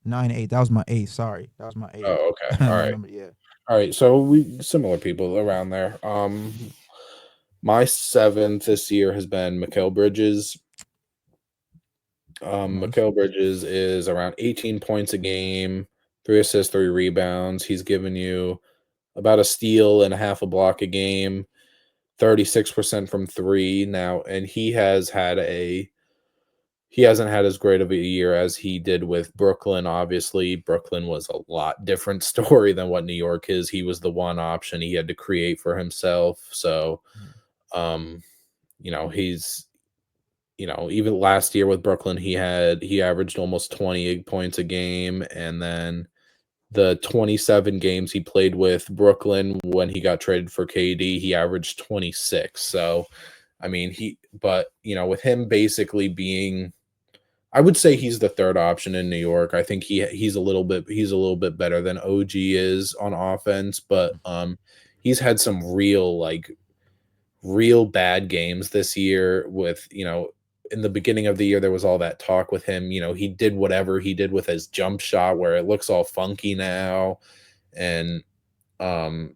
9, 8. That was my eighth. Sorry, that was my eighth. Oh, okay. All My right. number, yeah. All right, so we similar people around there. My seventh this year has been Mikal Bridges. Nice. Mikal Bridges is around 18 points a game, 3 assists, 3 rebounds. He's given you about a steal and a half a block a game, 36% from three now, and he hasn't had as great of a year as he did with Brooklyn. Obviously, Brooklyn was a lot different story than what New York is. He was the one option he had to create for himself. So, um, he's even last year with Brooklyn, he averaged almost 28 points a game, and then the 27 games he played with Brooklyn when he got traded for KD, he averaged 26. So, I mean, with him basically being, I would say he's the third option in New York. I think he's a little bit better than OG is on offense, but he's had some real bad games this year with, in the beginning of the year there was all that talk with him, he did whatever he did with his jump shot where it looks all funky now. And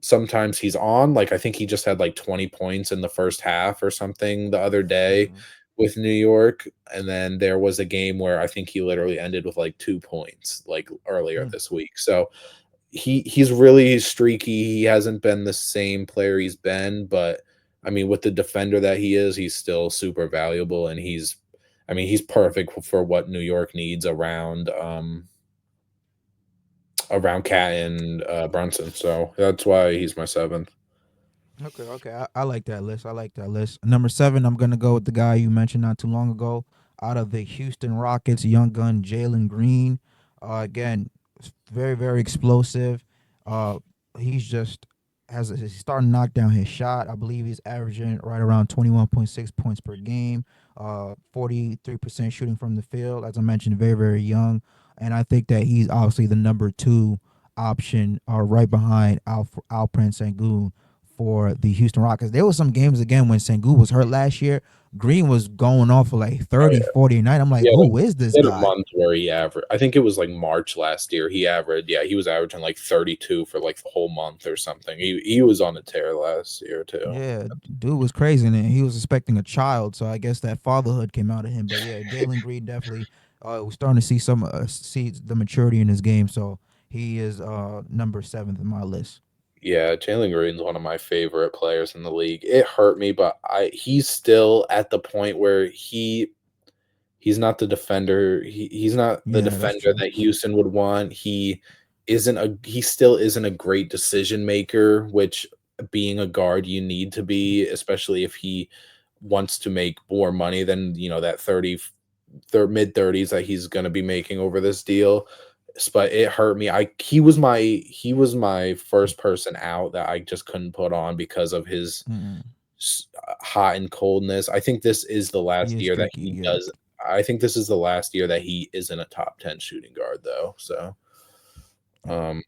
sometimes he's on, like I think he just had like 20 points in the first half or something the other day Mm-hmm. with New York, and then there was a game where I think he literally ended with like 2 points like earlier this week. So he's really streaky. He hasn't been the same player he's been, but I mean, with the defender that he is, he's still super valuable, and he's perfect for what New York needs around. around Cat and Brunson. So that's why he's my seventh. Okay, okay. I like that list. I like that list. Number seven, I'm gonna go with the guy you mentioned not too long ago, out of the Houston Rockets, young gun Jalen Green. Again, very very explosive. Uh, he's just he's starting to knock down his shot. I believe he's averaging right around 21.6 points per game. 43% shooting from the field. As I mentioned, very very young, and I think that he's obviously the number two option, right behind Alperen Sengun for the Houston Rockets. There was some games again when Sengun was hurt last year. Green was going off for like Oh 30, yeah, 40 a night. I'm like, who is this he had a guy? month where he averaged. I think it was like March last year. He averaged. Yeah, he was averaging like 32 for like the whole month or something. He was on a tear last year too. Yeah, dude was crazy, and he was expecting a child, so I guess that fatherhood came out of him. But yeah, Jalen Green definitely was starting to see the maturity in his game. So he is number seventh in my list. Yeah, Jalen Green's one of my favorite players in the league. It hurt me, but he's still at the point where he's not the defender. He's not the Yeah, that's defender true. that Houston would want. He still isn't a great decision maker, which being a guard you need to be, especially if he wants to make more money than, that mid 30s that he's going to be making over this deal. But it hurt me. I he was my first person out that I just couldn't put on because of his Mm-mm. hot and coldness. He is streaky. Yeah. I think this is the last year that he isn't a top 10 shooting guard though. So, um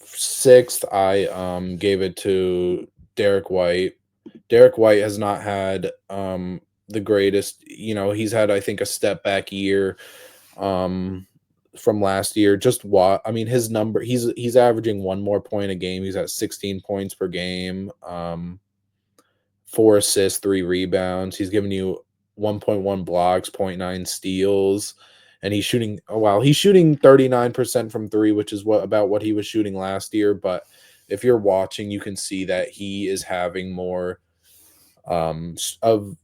sixth I gave it to Derek White. Derek White has not had the greatest, he's had I think a step back year um from last year. Just what I mean, his number he's averaging one more point a game. He's at 16 points per game. 4 assists, 3 rebounds. He's giving you 1.1 blocks, zero point 0.9 steals, and he's shooting 39% from three, which is what he was shooting last year. But if you're watching, you can see that he is having more of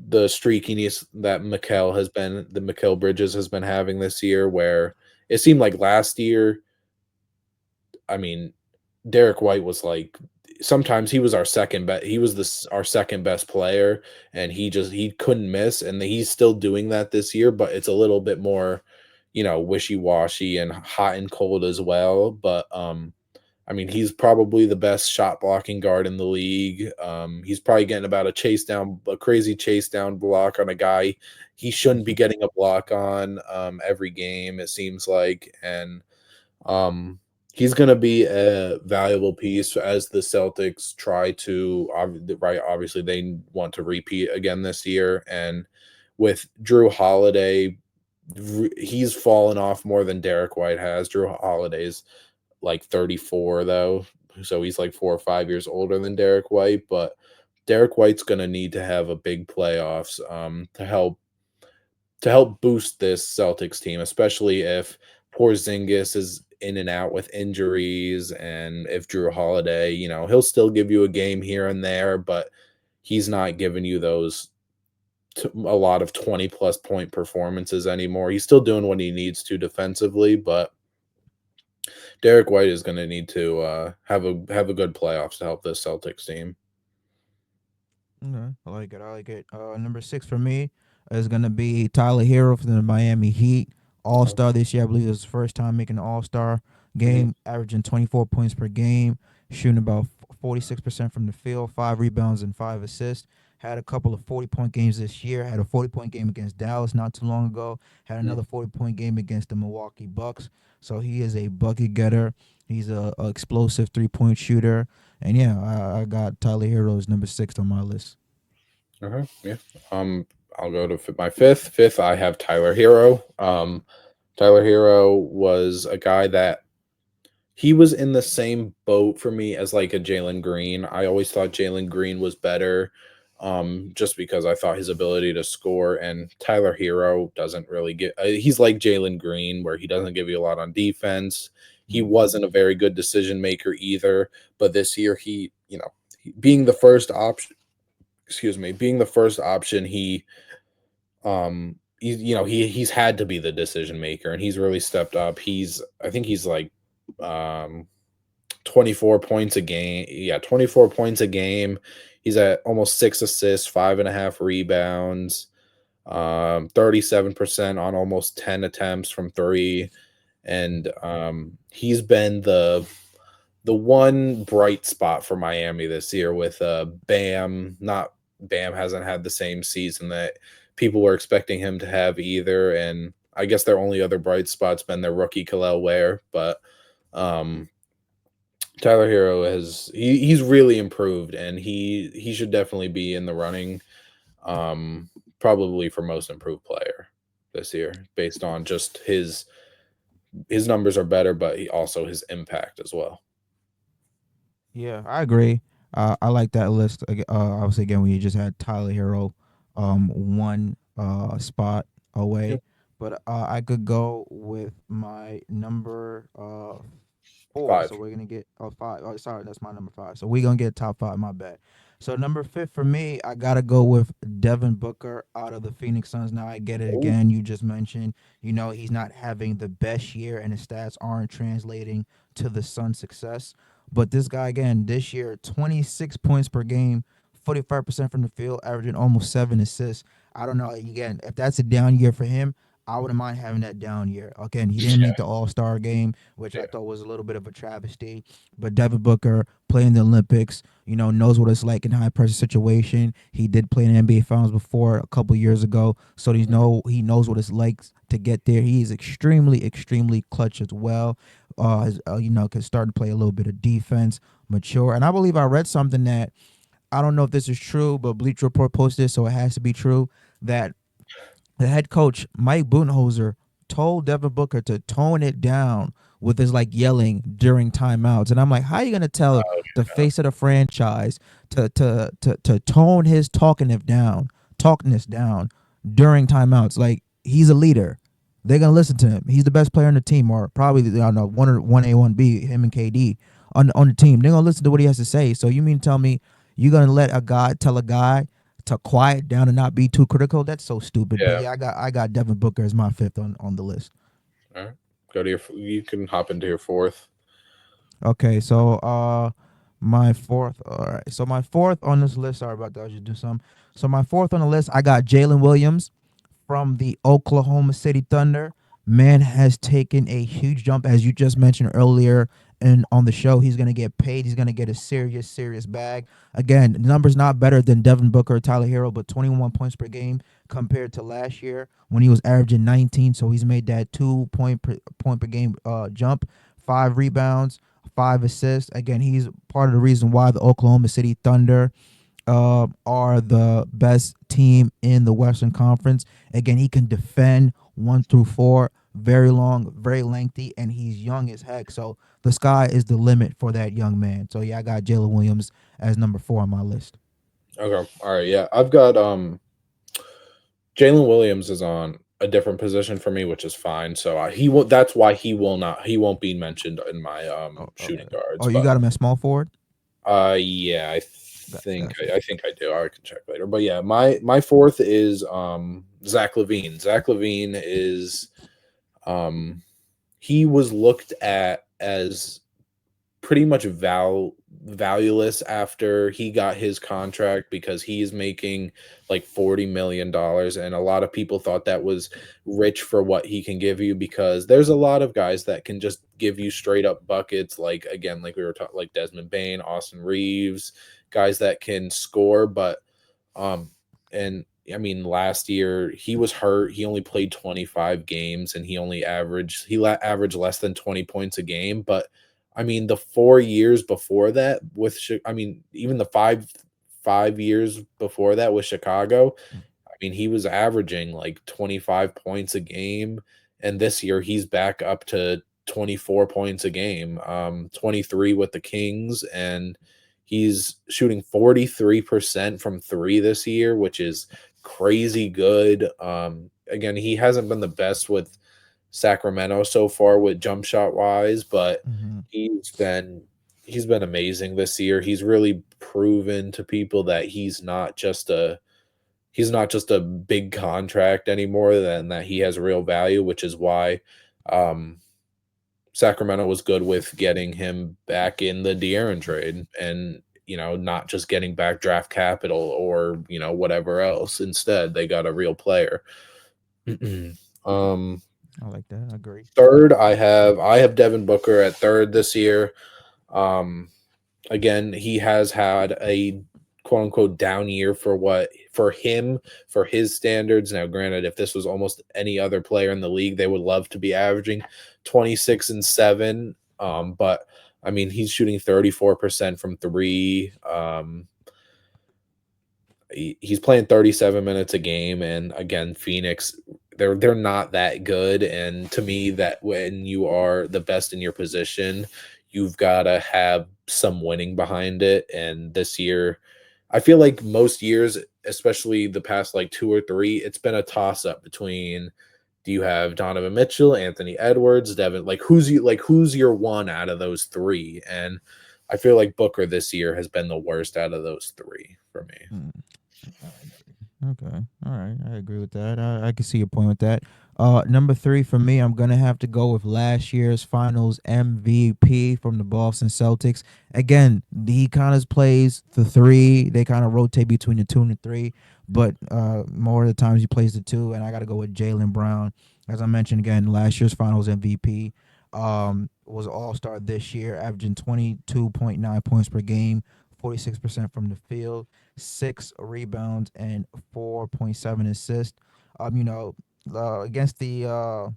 the streakiness that Mikal Bridges has been having this year, where it seemed like last year, I mean, Derek White was like sometimes he was our second best player, and he couldn't miss, and he's still doing that this year, but it's a little bit more, wishy-washy and hot and cold as well. But I mean, he's probably the best shot blocking guard in the league. He's probably getting about a crazy chase down block on a guy he shouldn't be getting a block on every game, it seems like. And um, he's going to be a valuable piece as the Celtics try to, right? Obviously, they want to repeat again this year. And with Drew Holiday, he's fallen off more than Derek White has. Drew Holiday's like 34 though, so he's like 4 or 5 years older than Derek White. But Derek White's going to need to have a big playoffs to help boost this Celtics team, especially if Porzingis is in and out with injuries, and if Drew Holiday, he'll still give you a game here and there, but he's not giving you those a lot of 20 plus point performances anymore. He's still doing what he needs to defensively, but Derek White is going to need to have a good playoffs to help this Celtics team. Okay, I like it. I like it. Number six for me is gonna be Tyler Hero from the Miami Heat. All Oh, Star this year. I believe it was his first time making an All Star mhm, game, averaging 24 points per game, shooting about 46% from the field, 5 rebounds and 5 assists. Had a couple of 40-point games this year. Had a 40-point game against Dallas not too long ago. Had mhm. another 40-point game against the Milwaukee Bucks. So he is a bucket getter. He's a explosive 3-point shooter. And yeah, I got Tyler Hero's number six on my list. Yeah. I'll go to my fifth. Fifth, I have Tyler Hero. Tyler Hero was a guy that he was in the same boat for me as like a Jalen Green. I always thought Jalen Green was better, just because I thought his ability to score, and Tyler Hero doesn't really get. He's like Jalen Green, where he doesn't give you a lot on defense. He wasn't a very good decision maker either. But this year, being the first option, excuse me, being the first option, he's had to be the decision maker, and he's really stepped up. I think he's like um 24 points a game. Yeah, 24 points a game. He's at almost 6 assists, 5.5 rebounds, 37% on almost 10 attempts from three. And he's been the one bright spot for Miami this year with Bam. Not Bam hasn't had the same season that people were expecting him to have either. And I guess their only other bright spot's been their rookie Kalel Ware, but um Tyler Hero he's really improved, and he should definitely be in the running, um, probably for most improved player this year, based on just his numbers are better, but he also his impact as well. Yeah, I agree. I like that list. Obviously, again, when you just had Tyler Hero, one spot away, Yep. but I could go with my number four. Five. So we're gonna get five. Oh, sorry, that's my number five. So we're gonna get top five. My bad. So number fifth for me, I gotta go with Devin Booker out of the Phoenix Suns. Now I get it Oh, again. You just mentioned, he's not having the best year, and his stats aren't translating to the Suns' success. But this guy again, this year, 26 points per game, 45% from the field, averaging almost 7 assists. I don't know. Again, if that's a down year for him, I wouldn't mind having that down year. Again, he didn't yeah, make the All Star game, which I yeah, thought was a little bit of a travesty. But Devin Booker playing the Olympics, knows what it's like in high pressure situation. He did play in the NBA Finals before a couple years ago, so he knows what it's like to get there. He is extremely, extremely clutch as well. Can start to play a little bit of defense, mature, and I believe I read something that I don't know if this is true, but Bleacher Report posted, so it has to be true that the head coach Mike Budenholzer told Devin Booker to tone it down with his like yelling during timeouts, and I'm like, how are you gonna tell the yeah, face of the franchise to tone his talkingness down during timeouts? Like he's a leader. They're gonna listen to him. He's the best player on the team, or probably I don't know one A one B him and KD on the team. They're gonna listen to what he has to say. So you mean to tell me you're gonna let a guy tell a guy to quiet down and not be too critical? That's so stupid. But yeah. yeah, I got Devin Booker as my fifth on the list. All right, go to you can hop into your fourth. Okay, so my fourth. All right, so my fourth on this list. Sorry about that. I should do some. So my fourth on the list, I got Jalen Williams from the Oklahoma City Thunder. Man has taken a huge jump, as you just mentioned earlier, and on the show, he's gonna get paid. He's gonna get a serious, serious bag. Again, the number's not better than Devin Booker or Tyler Hero, but 21 points per game compared to last year when he was averaging 19. So he's made that 2 point per game jump, 5 rebounds, 5 assists. Again, he's part of the reason why the Oklahoma City Thunder are the best team in the Western Conference. Again, he can defend 1 through 4, very long, very lengthy, and he's young as heck. So the sky is the limit for that young man. So yeah, I got Jalen Williams as number 4 on my list. Okay, all right, yeah, I've got Jalen Williams is on a different position for me, which is fine. So he will. That's why he won't be mentioned in my Oh, shooting okay. guards. Oh, you But got him as small forward? yeah, Gotcha. I think I do. I can check later. But yeah, my fourth is Zach Levine. Zach Levine is um he was looked at as pretty much valueless after he got his contract because he is making like $40 million, and a lot of people thought that was rich for what he can give you, because there's a lot of guys that can just give you straight up buckets, like again, like we were talking, like Desmond Bain, Austin Reeves, guys that can score. But um and I mean, last year he was hurt. He only played 25 games, and averaged less than 20 points a game. But I mean, the 4 years before that with I mean, even the five years before that with Chicago, I mean, he was averaging like 25 points a game, and this year he's back up to 24 points a game, 23 with the Kings, and he's shooting 43% from three this year, which is crazy good. Again, he hasn't been the best with Sacramento so far with jump shot wise, but Mm-hmm. he's been he's been amazing this year. He's really proven to people that he's not just he's not just a big contract anymore, than that he has real value, which is why um, Sacramento was good with getting him back in the De'Aaron trade, and not just getting back draft capital or whatever else. Instead, they got a real player. um, I like that. I agree. Third, I have Devin Booker at third this year. Um, Again, he has had a quote unquote down year for him, for his standards. Now, granted, if this was almost any other player in the league, they would love to be averaging 26 and 7. But I mean, he's shooting 34% from three. He's playing 37 minutes a game, and again, Phoenix, they're not that good. And to me, that when you are the best in your position, you've got to have some winning behind it. And this year, I feel like most years, especially the past like two or three, it's been a toss up between, do you have Donovan Mitchell, Anthony Edwards, Devin, who's your one out of those three? And I feel like Booker this year has been the worst out of those three for me. Mm, I agree. Okay. All right. I agree with that. I can see your point with that. Number three for me, I'm gonna have to go with last year's Finals MVP from the Boston Celtics. Again, he kind of plays the three. They kind of rotate between the two and the three, but more of the times he plays the two. And I got to go with Jalen Brown, as I mentioned again. Last year's Finals MVP. Was All Star this year, averaging 22.9 points per game, 46% from the field, 6 rebounds, and 4.7 assists. You know, against the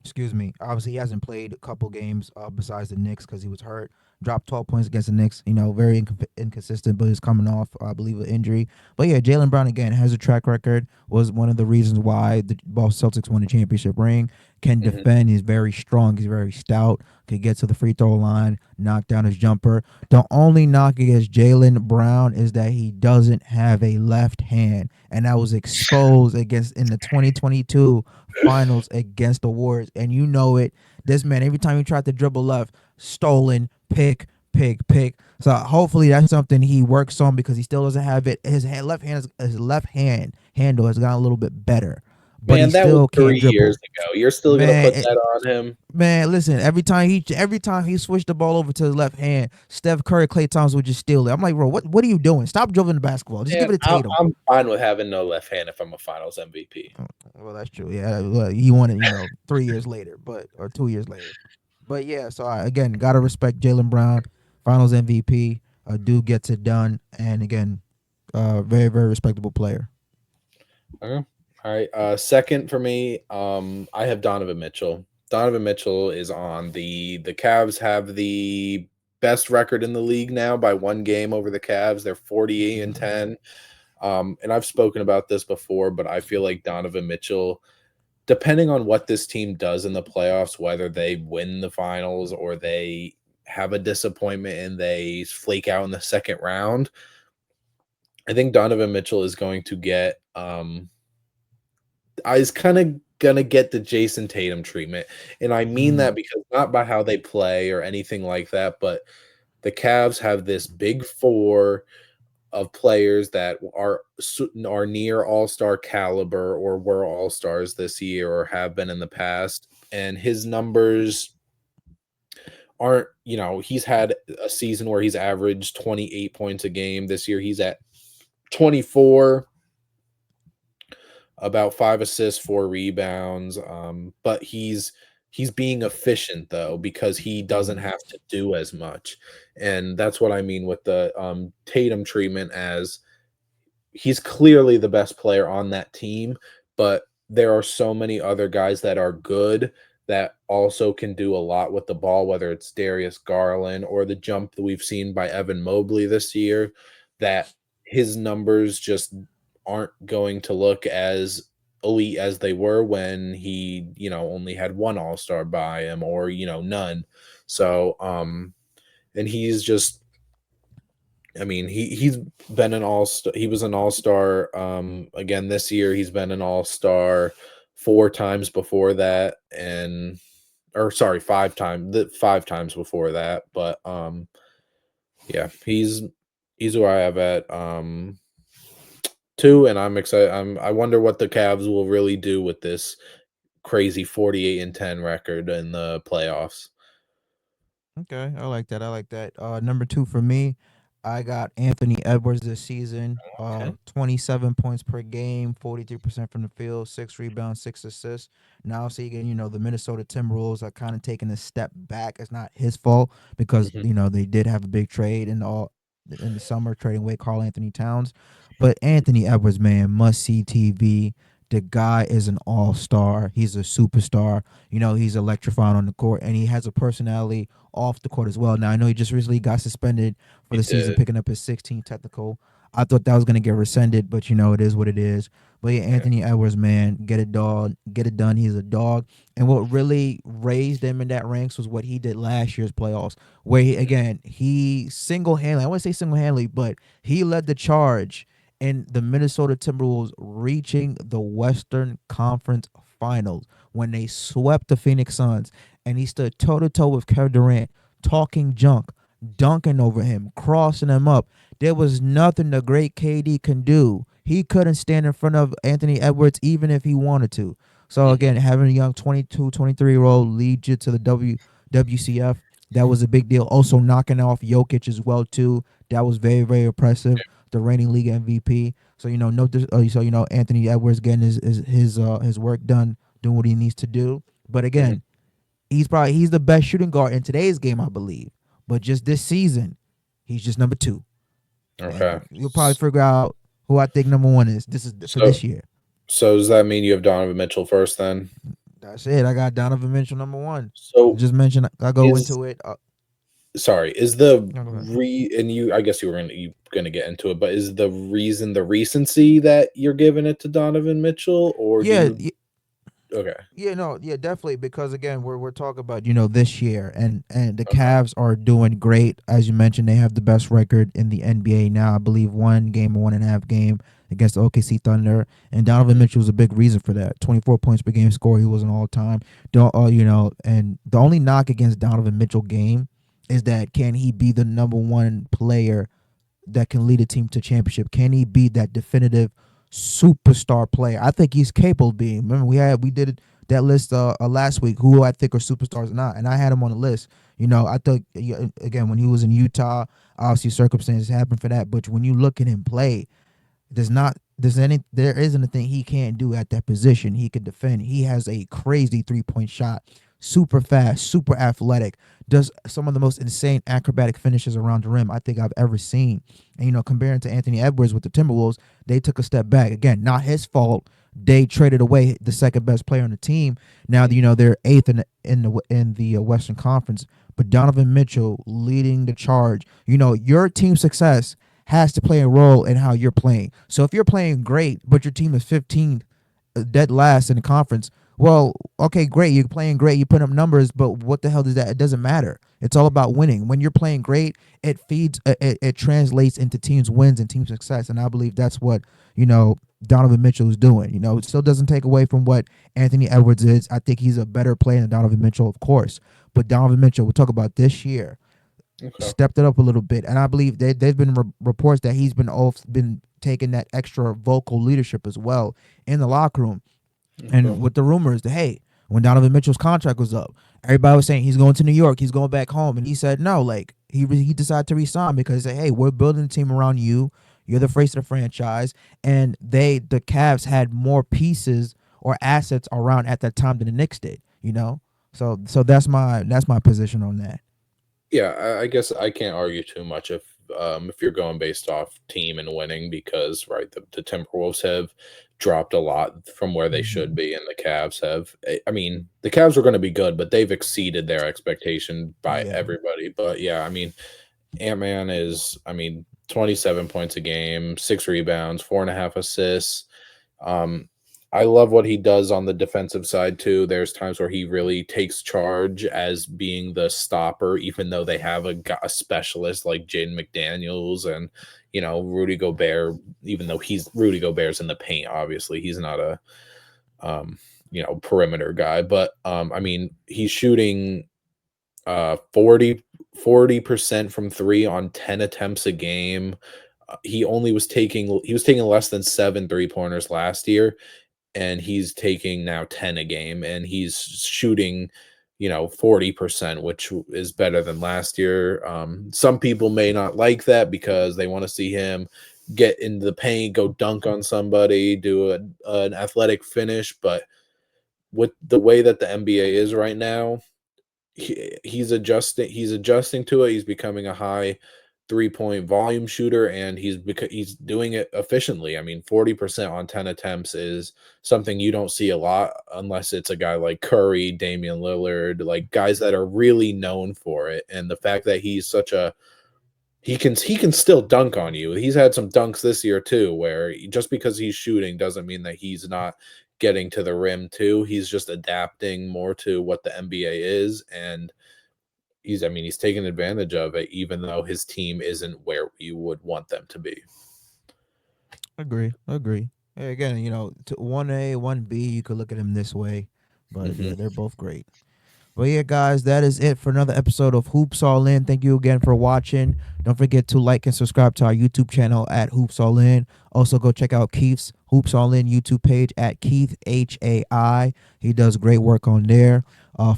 excuse me. Obviously, he hasn't played a couple games besides the Knicks because he was hurt. Dropped 12 points against the Knicks. Very inconsistent, but he's coming off, I believe, an injury. But yeah, Jalen Brown again has a track record. Was one of the reasons why the Boston Celtics won the championship ring. Can Mhm. defend. He's very strong. He's very stout. Could get to the free throw line, knock down his jumper. The only knock against Jalen Brown is that he doesn't have a left hand, and that was exposed against in the 2022 finals against the Warriors, and you know it. This man, every time he tried to dribble left, stolen, pick, pick, pick. So hopefully that's something he works on because he still doesn't have it. His left hand handle has gotten a little bit better, but he Man, that was still can't 3 years dribble. ago. You're still gonna Man, put that on him? listen. Every time he switched the ball over to his left hand, Steph Curry, Klay Thompson would just steal it. I'm like, bro, what are you doing? Stop dribbling the basketball. Just give Man, it to I Tatum. I'm fine with having no left hand if I'm a Finals MVP. Well, that's true. Yeah, well, he won it, 3 years later, or 2 years later. But yeah, so I again gotta respect Jalen Brown, Finals MVP. Dude gets it done, and again, very very respectable player. Okay. Alright, second for me, I have Donovan Mitchell. Donovan Mitchell is on the Cavs have the best record in the league now by 1 game over the Cavs. They're 48 and 10. And I've spoken about this before, but I feel like Donovan Mitchell, depending on what this team does in the playoffs, whether they win the finals or they have a disappointment and they flake out in the second round, I think Donovan Mitchell is going to get I was kind of gonna get the Jason Tatum treatment. And I mean Mm, that because not by how they play or anything like that, but the Cavs have this big four of players that are near all-star caliber or were all-stars this year or have been in the past. And his numbers aren't, he's had a season where he's averaged 28 points a game. This year he's at 24, about 5 assists, 4 rebounds. But he's being efficient though because he doesn't mm, have to do as much, and that's what I mean with the Tatum treatment. As he's clearly the best player on that team, but there are so many other guys that are good that also can do a lot with the ball, whether it's Darius Garland or the jump that we've seen by Evan Mobley this year, that his numbers just aren't going to look as elite as they were when he, only had one all-star by him or, none. So, and he's just, I mean, he's been an all-star. He was an all-star again this year. He's been an all-star 4 times before that, and or sorry, 5 times before that. But yeah, he's who I have at too, and I'm excited. I wonder what the Cavs will really do with this crazy 48-10 record in the playoffs. Okay, I like that. I like that. Number two for me, I got Anthony Edwards this season. Okay. 27 points per game, 43% from the field, 6 rebounds, 6 assists. Now, so again, the Minnesota Timberwolves are kind of taking a step back. It's not his fault because Mhm. they did have a big trade in the summer, trading away Carl Anthony Towns. But Anthony Edwards, man, must see TV. The guy is an all star. He's a superstar. He's electrifying on the court, and he has a personality off the court as well. Now I know he just recently got suspended for He the season, did. picking up his 16 technical. I thought that was gonna get rescinded, but it is what it is. But yeah, Yeah. Anthony Edwards, man, get it done. He's a dog, and what really raised him in that ranks was what he did last year's playoffs, where he single handedly, I wouldn't say single handedly, but he led the charge in the Minnesota Timberwolves reaching the Western Conference Finals when they swept the Phoenix Suns, and he stood toe to toe with Kevin Durant, talking junk, dunking over him, crossing him up. There was nothing the great KD can do. He couldn't stand in front of Anthony Edwards even if he wanted to. So Mhm. again, having a young 22, 23-year-old lead you to the WCF, that was a big deal. Also knocking off Jokic as well too. That was very, very impressive. The reigning league MVP. So Anthony Edwards getting his work done, doing what he needs to do. But Mhm. again, he's the best shooting guard in today's game, I believe. But just this season, he's just number two, Okay. and you'll probably figure out who I think number one is. This is for So this year. so does that mean you have Donovan Mitchell first then? That's it. I got Donovan Mitchell number one. So Just mention. I go is into it. sorry, is the No, go ahead. and I guess you gonna get into it, but is the recency that you're giving it to Donovan Mitchell, or do Yeah, you okay. yeah, no, yeah, definitely. Because again, we're talking about this year, and the Okay. Cavs are doing great. As you mentioned, they have the best record in the NBA now. I believe one game, or 1.5 game against the OKC Thunder, and Donovan Mhm. Mitchell was a big reason for that. 24 points per game score. He was an all time. Don't And the only knock against Donovan Mitchell game is that can he be the number one player that can lead a team to championship? Can he be that definitive superstar player? I think he's capable of being. Remember, we did that list last week. Who I think are superstars or not, and I had him on the list. I thought again when he was in Utah, obviously circumstances happened for that. But when you look at him play, there isn't a thing he can't do at that position. He can defend. He has a crazy 3-point shot, super fast, super athletic, does some of the most insane acrobatic finishes around the rim I think I've ever seen. And comparing to Anthony Edwards with the Timberwolves, they took a step back. Again, not his fault. They traded away the second best player on the team. Now they're eighth in the Western Conference. But Donovan Mitchell leading the charge. Your team success has to play a role in how you're playing. So if you're playing great, but your team is 15th, dead last in the conference, well, okay, great. You're playing great. You put up numbers, but what the hell does that? It doesn't matter. It's all about winning. When you're playing great, it translates into teams' wins and team success. And I believe that's what Donovan Mitchell is doing. It still doesn't take away from what Anthony Edwards is. I think he's a better player than Donovan Mitchell, of course. But Donovan Mitchell, we'll talk about this year, Okay. stepped it up a little bit, and I believe there's been reports that he's been taking that extra vocal leadership as well in the locker room. Okay. And with the rumors that hey, when Donovan Mitchell's contract was up, everybody was saying he's going to New York, he's going back home, and he said no. Like he decided to resign because he said, hey, we're building a team around you. You're the face of the franchise, and the Cavs had more pieces or assets around at that time than the Knicks did. So that's my position on that. Yeah, I guess I can't argue too much if you're going based off team and winning because right the Timberwolves have dropped a lot from where they should Hmm. be and the Cavs have I mean the Cavs are going to be good but they've exceeded their expectation by Yeah. everybody but yeah I mean Ant-Man is I mean 27 points a game 6 rebounds 4.5 assists um, I love what he does on the defensive side too. There's times where he really takes charge as being the stopper, even though they have a specialist like Jaden McDaniels and Rudy Gobert. Even though he's Rudy Gobert's in the paint, obviously he's not a um, perimeter guy. But I mean he's shooting 40% from three on 10 attempts a game. he was taking less than 7 3-pointers last year, and he's taking now 10 a game, and he's shooting, 40%, which is better than last year. Some people may not like that because they want to see him get into the paint, go dunk on somebody, do an athletic finish. But with the way that the NBA is right now, he's adjusting to it. He's becoming a high 3-point volume shooter, and he's doing it efficiently. I mean, 40% on 10 attempts is something you don't see a lot unless it's a guy like Curry, Damian Lillard, like guys that are really known for it. And the fact that he's such a he can still dunk on you. He's had some dunks this year too, where just because he's shooting doesn't mean that he's not getting to the rim too. He's just adapting more to what the NBA is, and he's taking advantage of it, even though his team isn't where you would want them to be. Agree. Agree. Hey, again, to 1A, 1B, you could look at him this way, but Hmm. yeah, they're both great. But yeah, guys, that is it for another episode of Hoops All In. Thank you again for watching. Don't forget to like and subscribe to our YouTube channel at Hoops All In. Also, go check out Keith's Hoops All In YouTube page at Keith HAI. He does great work on there.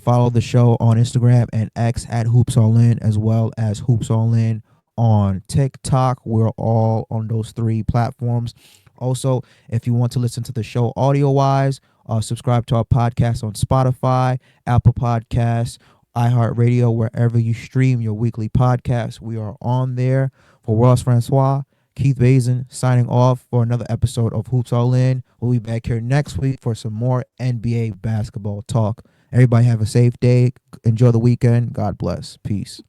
Follow the show on Instagram and X at Hoops All In, as well as Hoops All In on TikTok. We're all on those three platforms. Also, if you want to listen to the show audio wise, subscribe to our podcast on Spotify, Apple Podcasts, iHeartRadio, wherever you stream your weekly podcast. We are on there. For Ross Francois, Keith Bazin signing off for another episode of Hoops All In. We'll be back here next week for some more NBA basketball talk. Everybody have a safe day. Enjoy the weekend. God bless. Peace.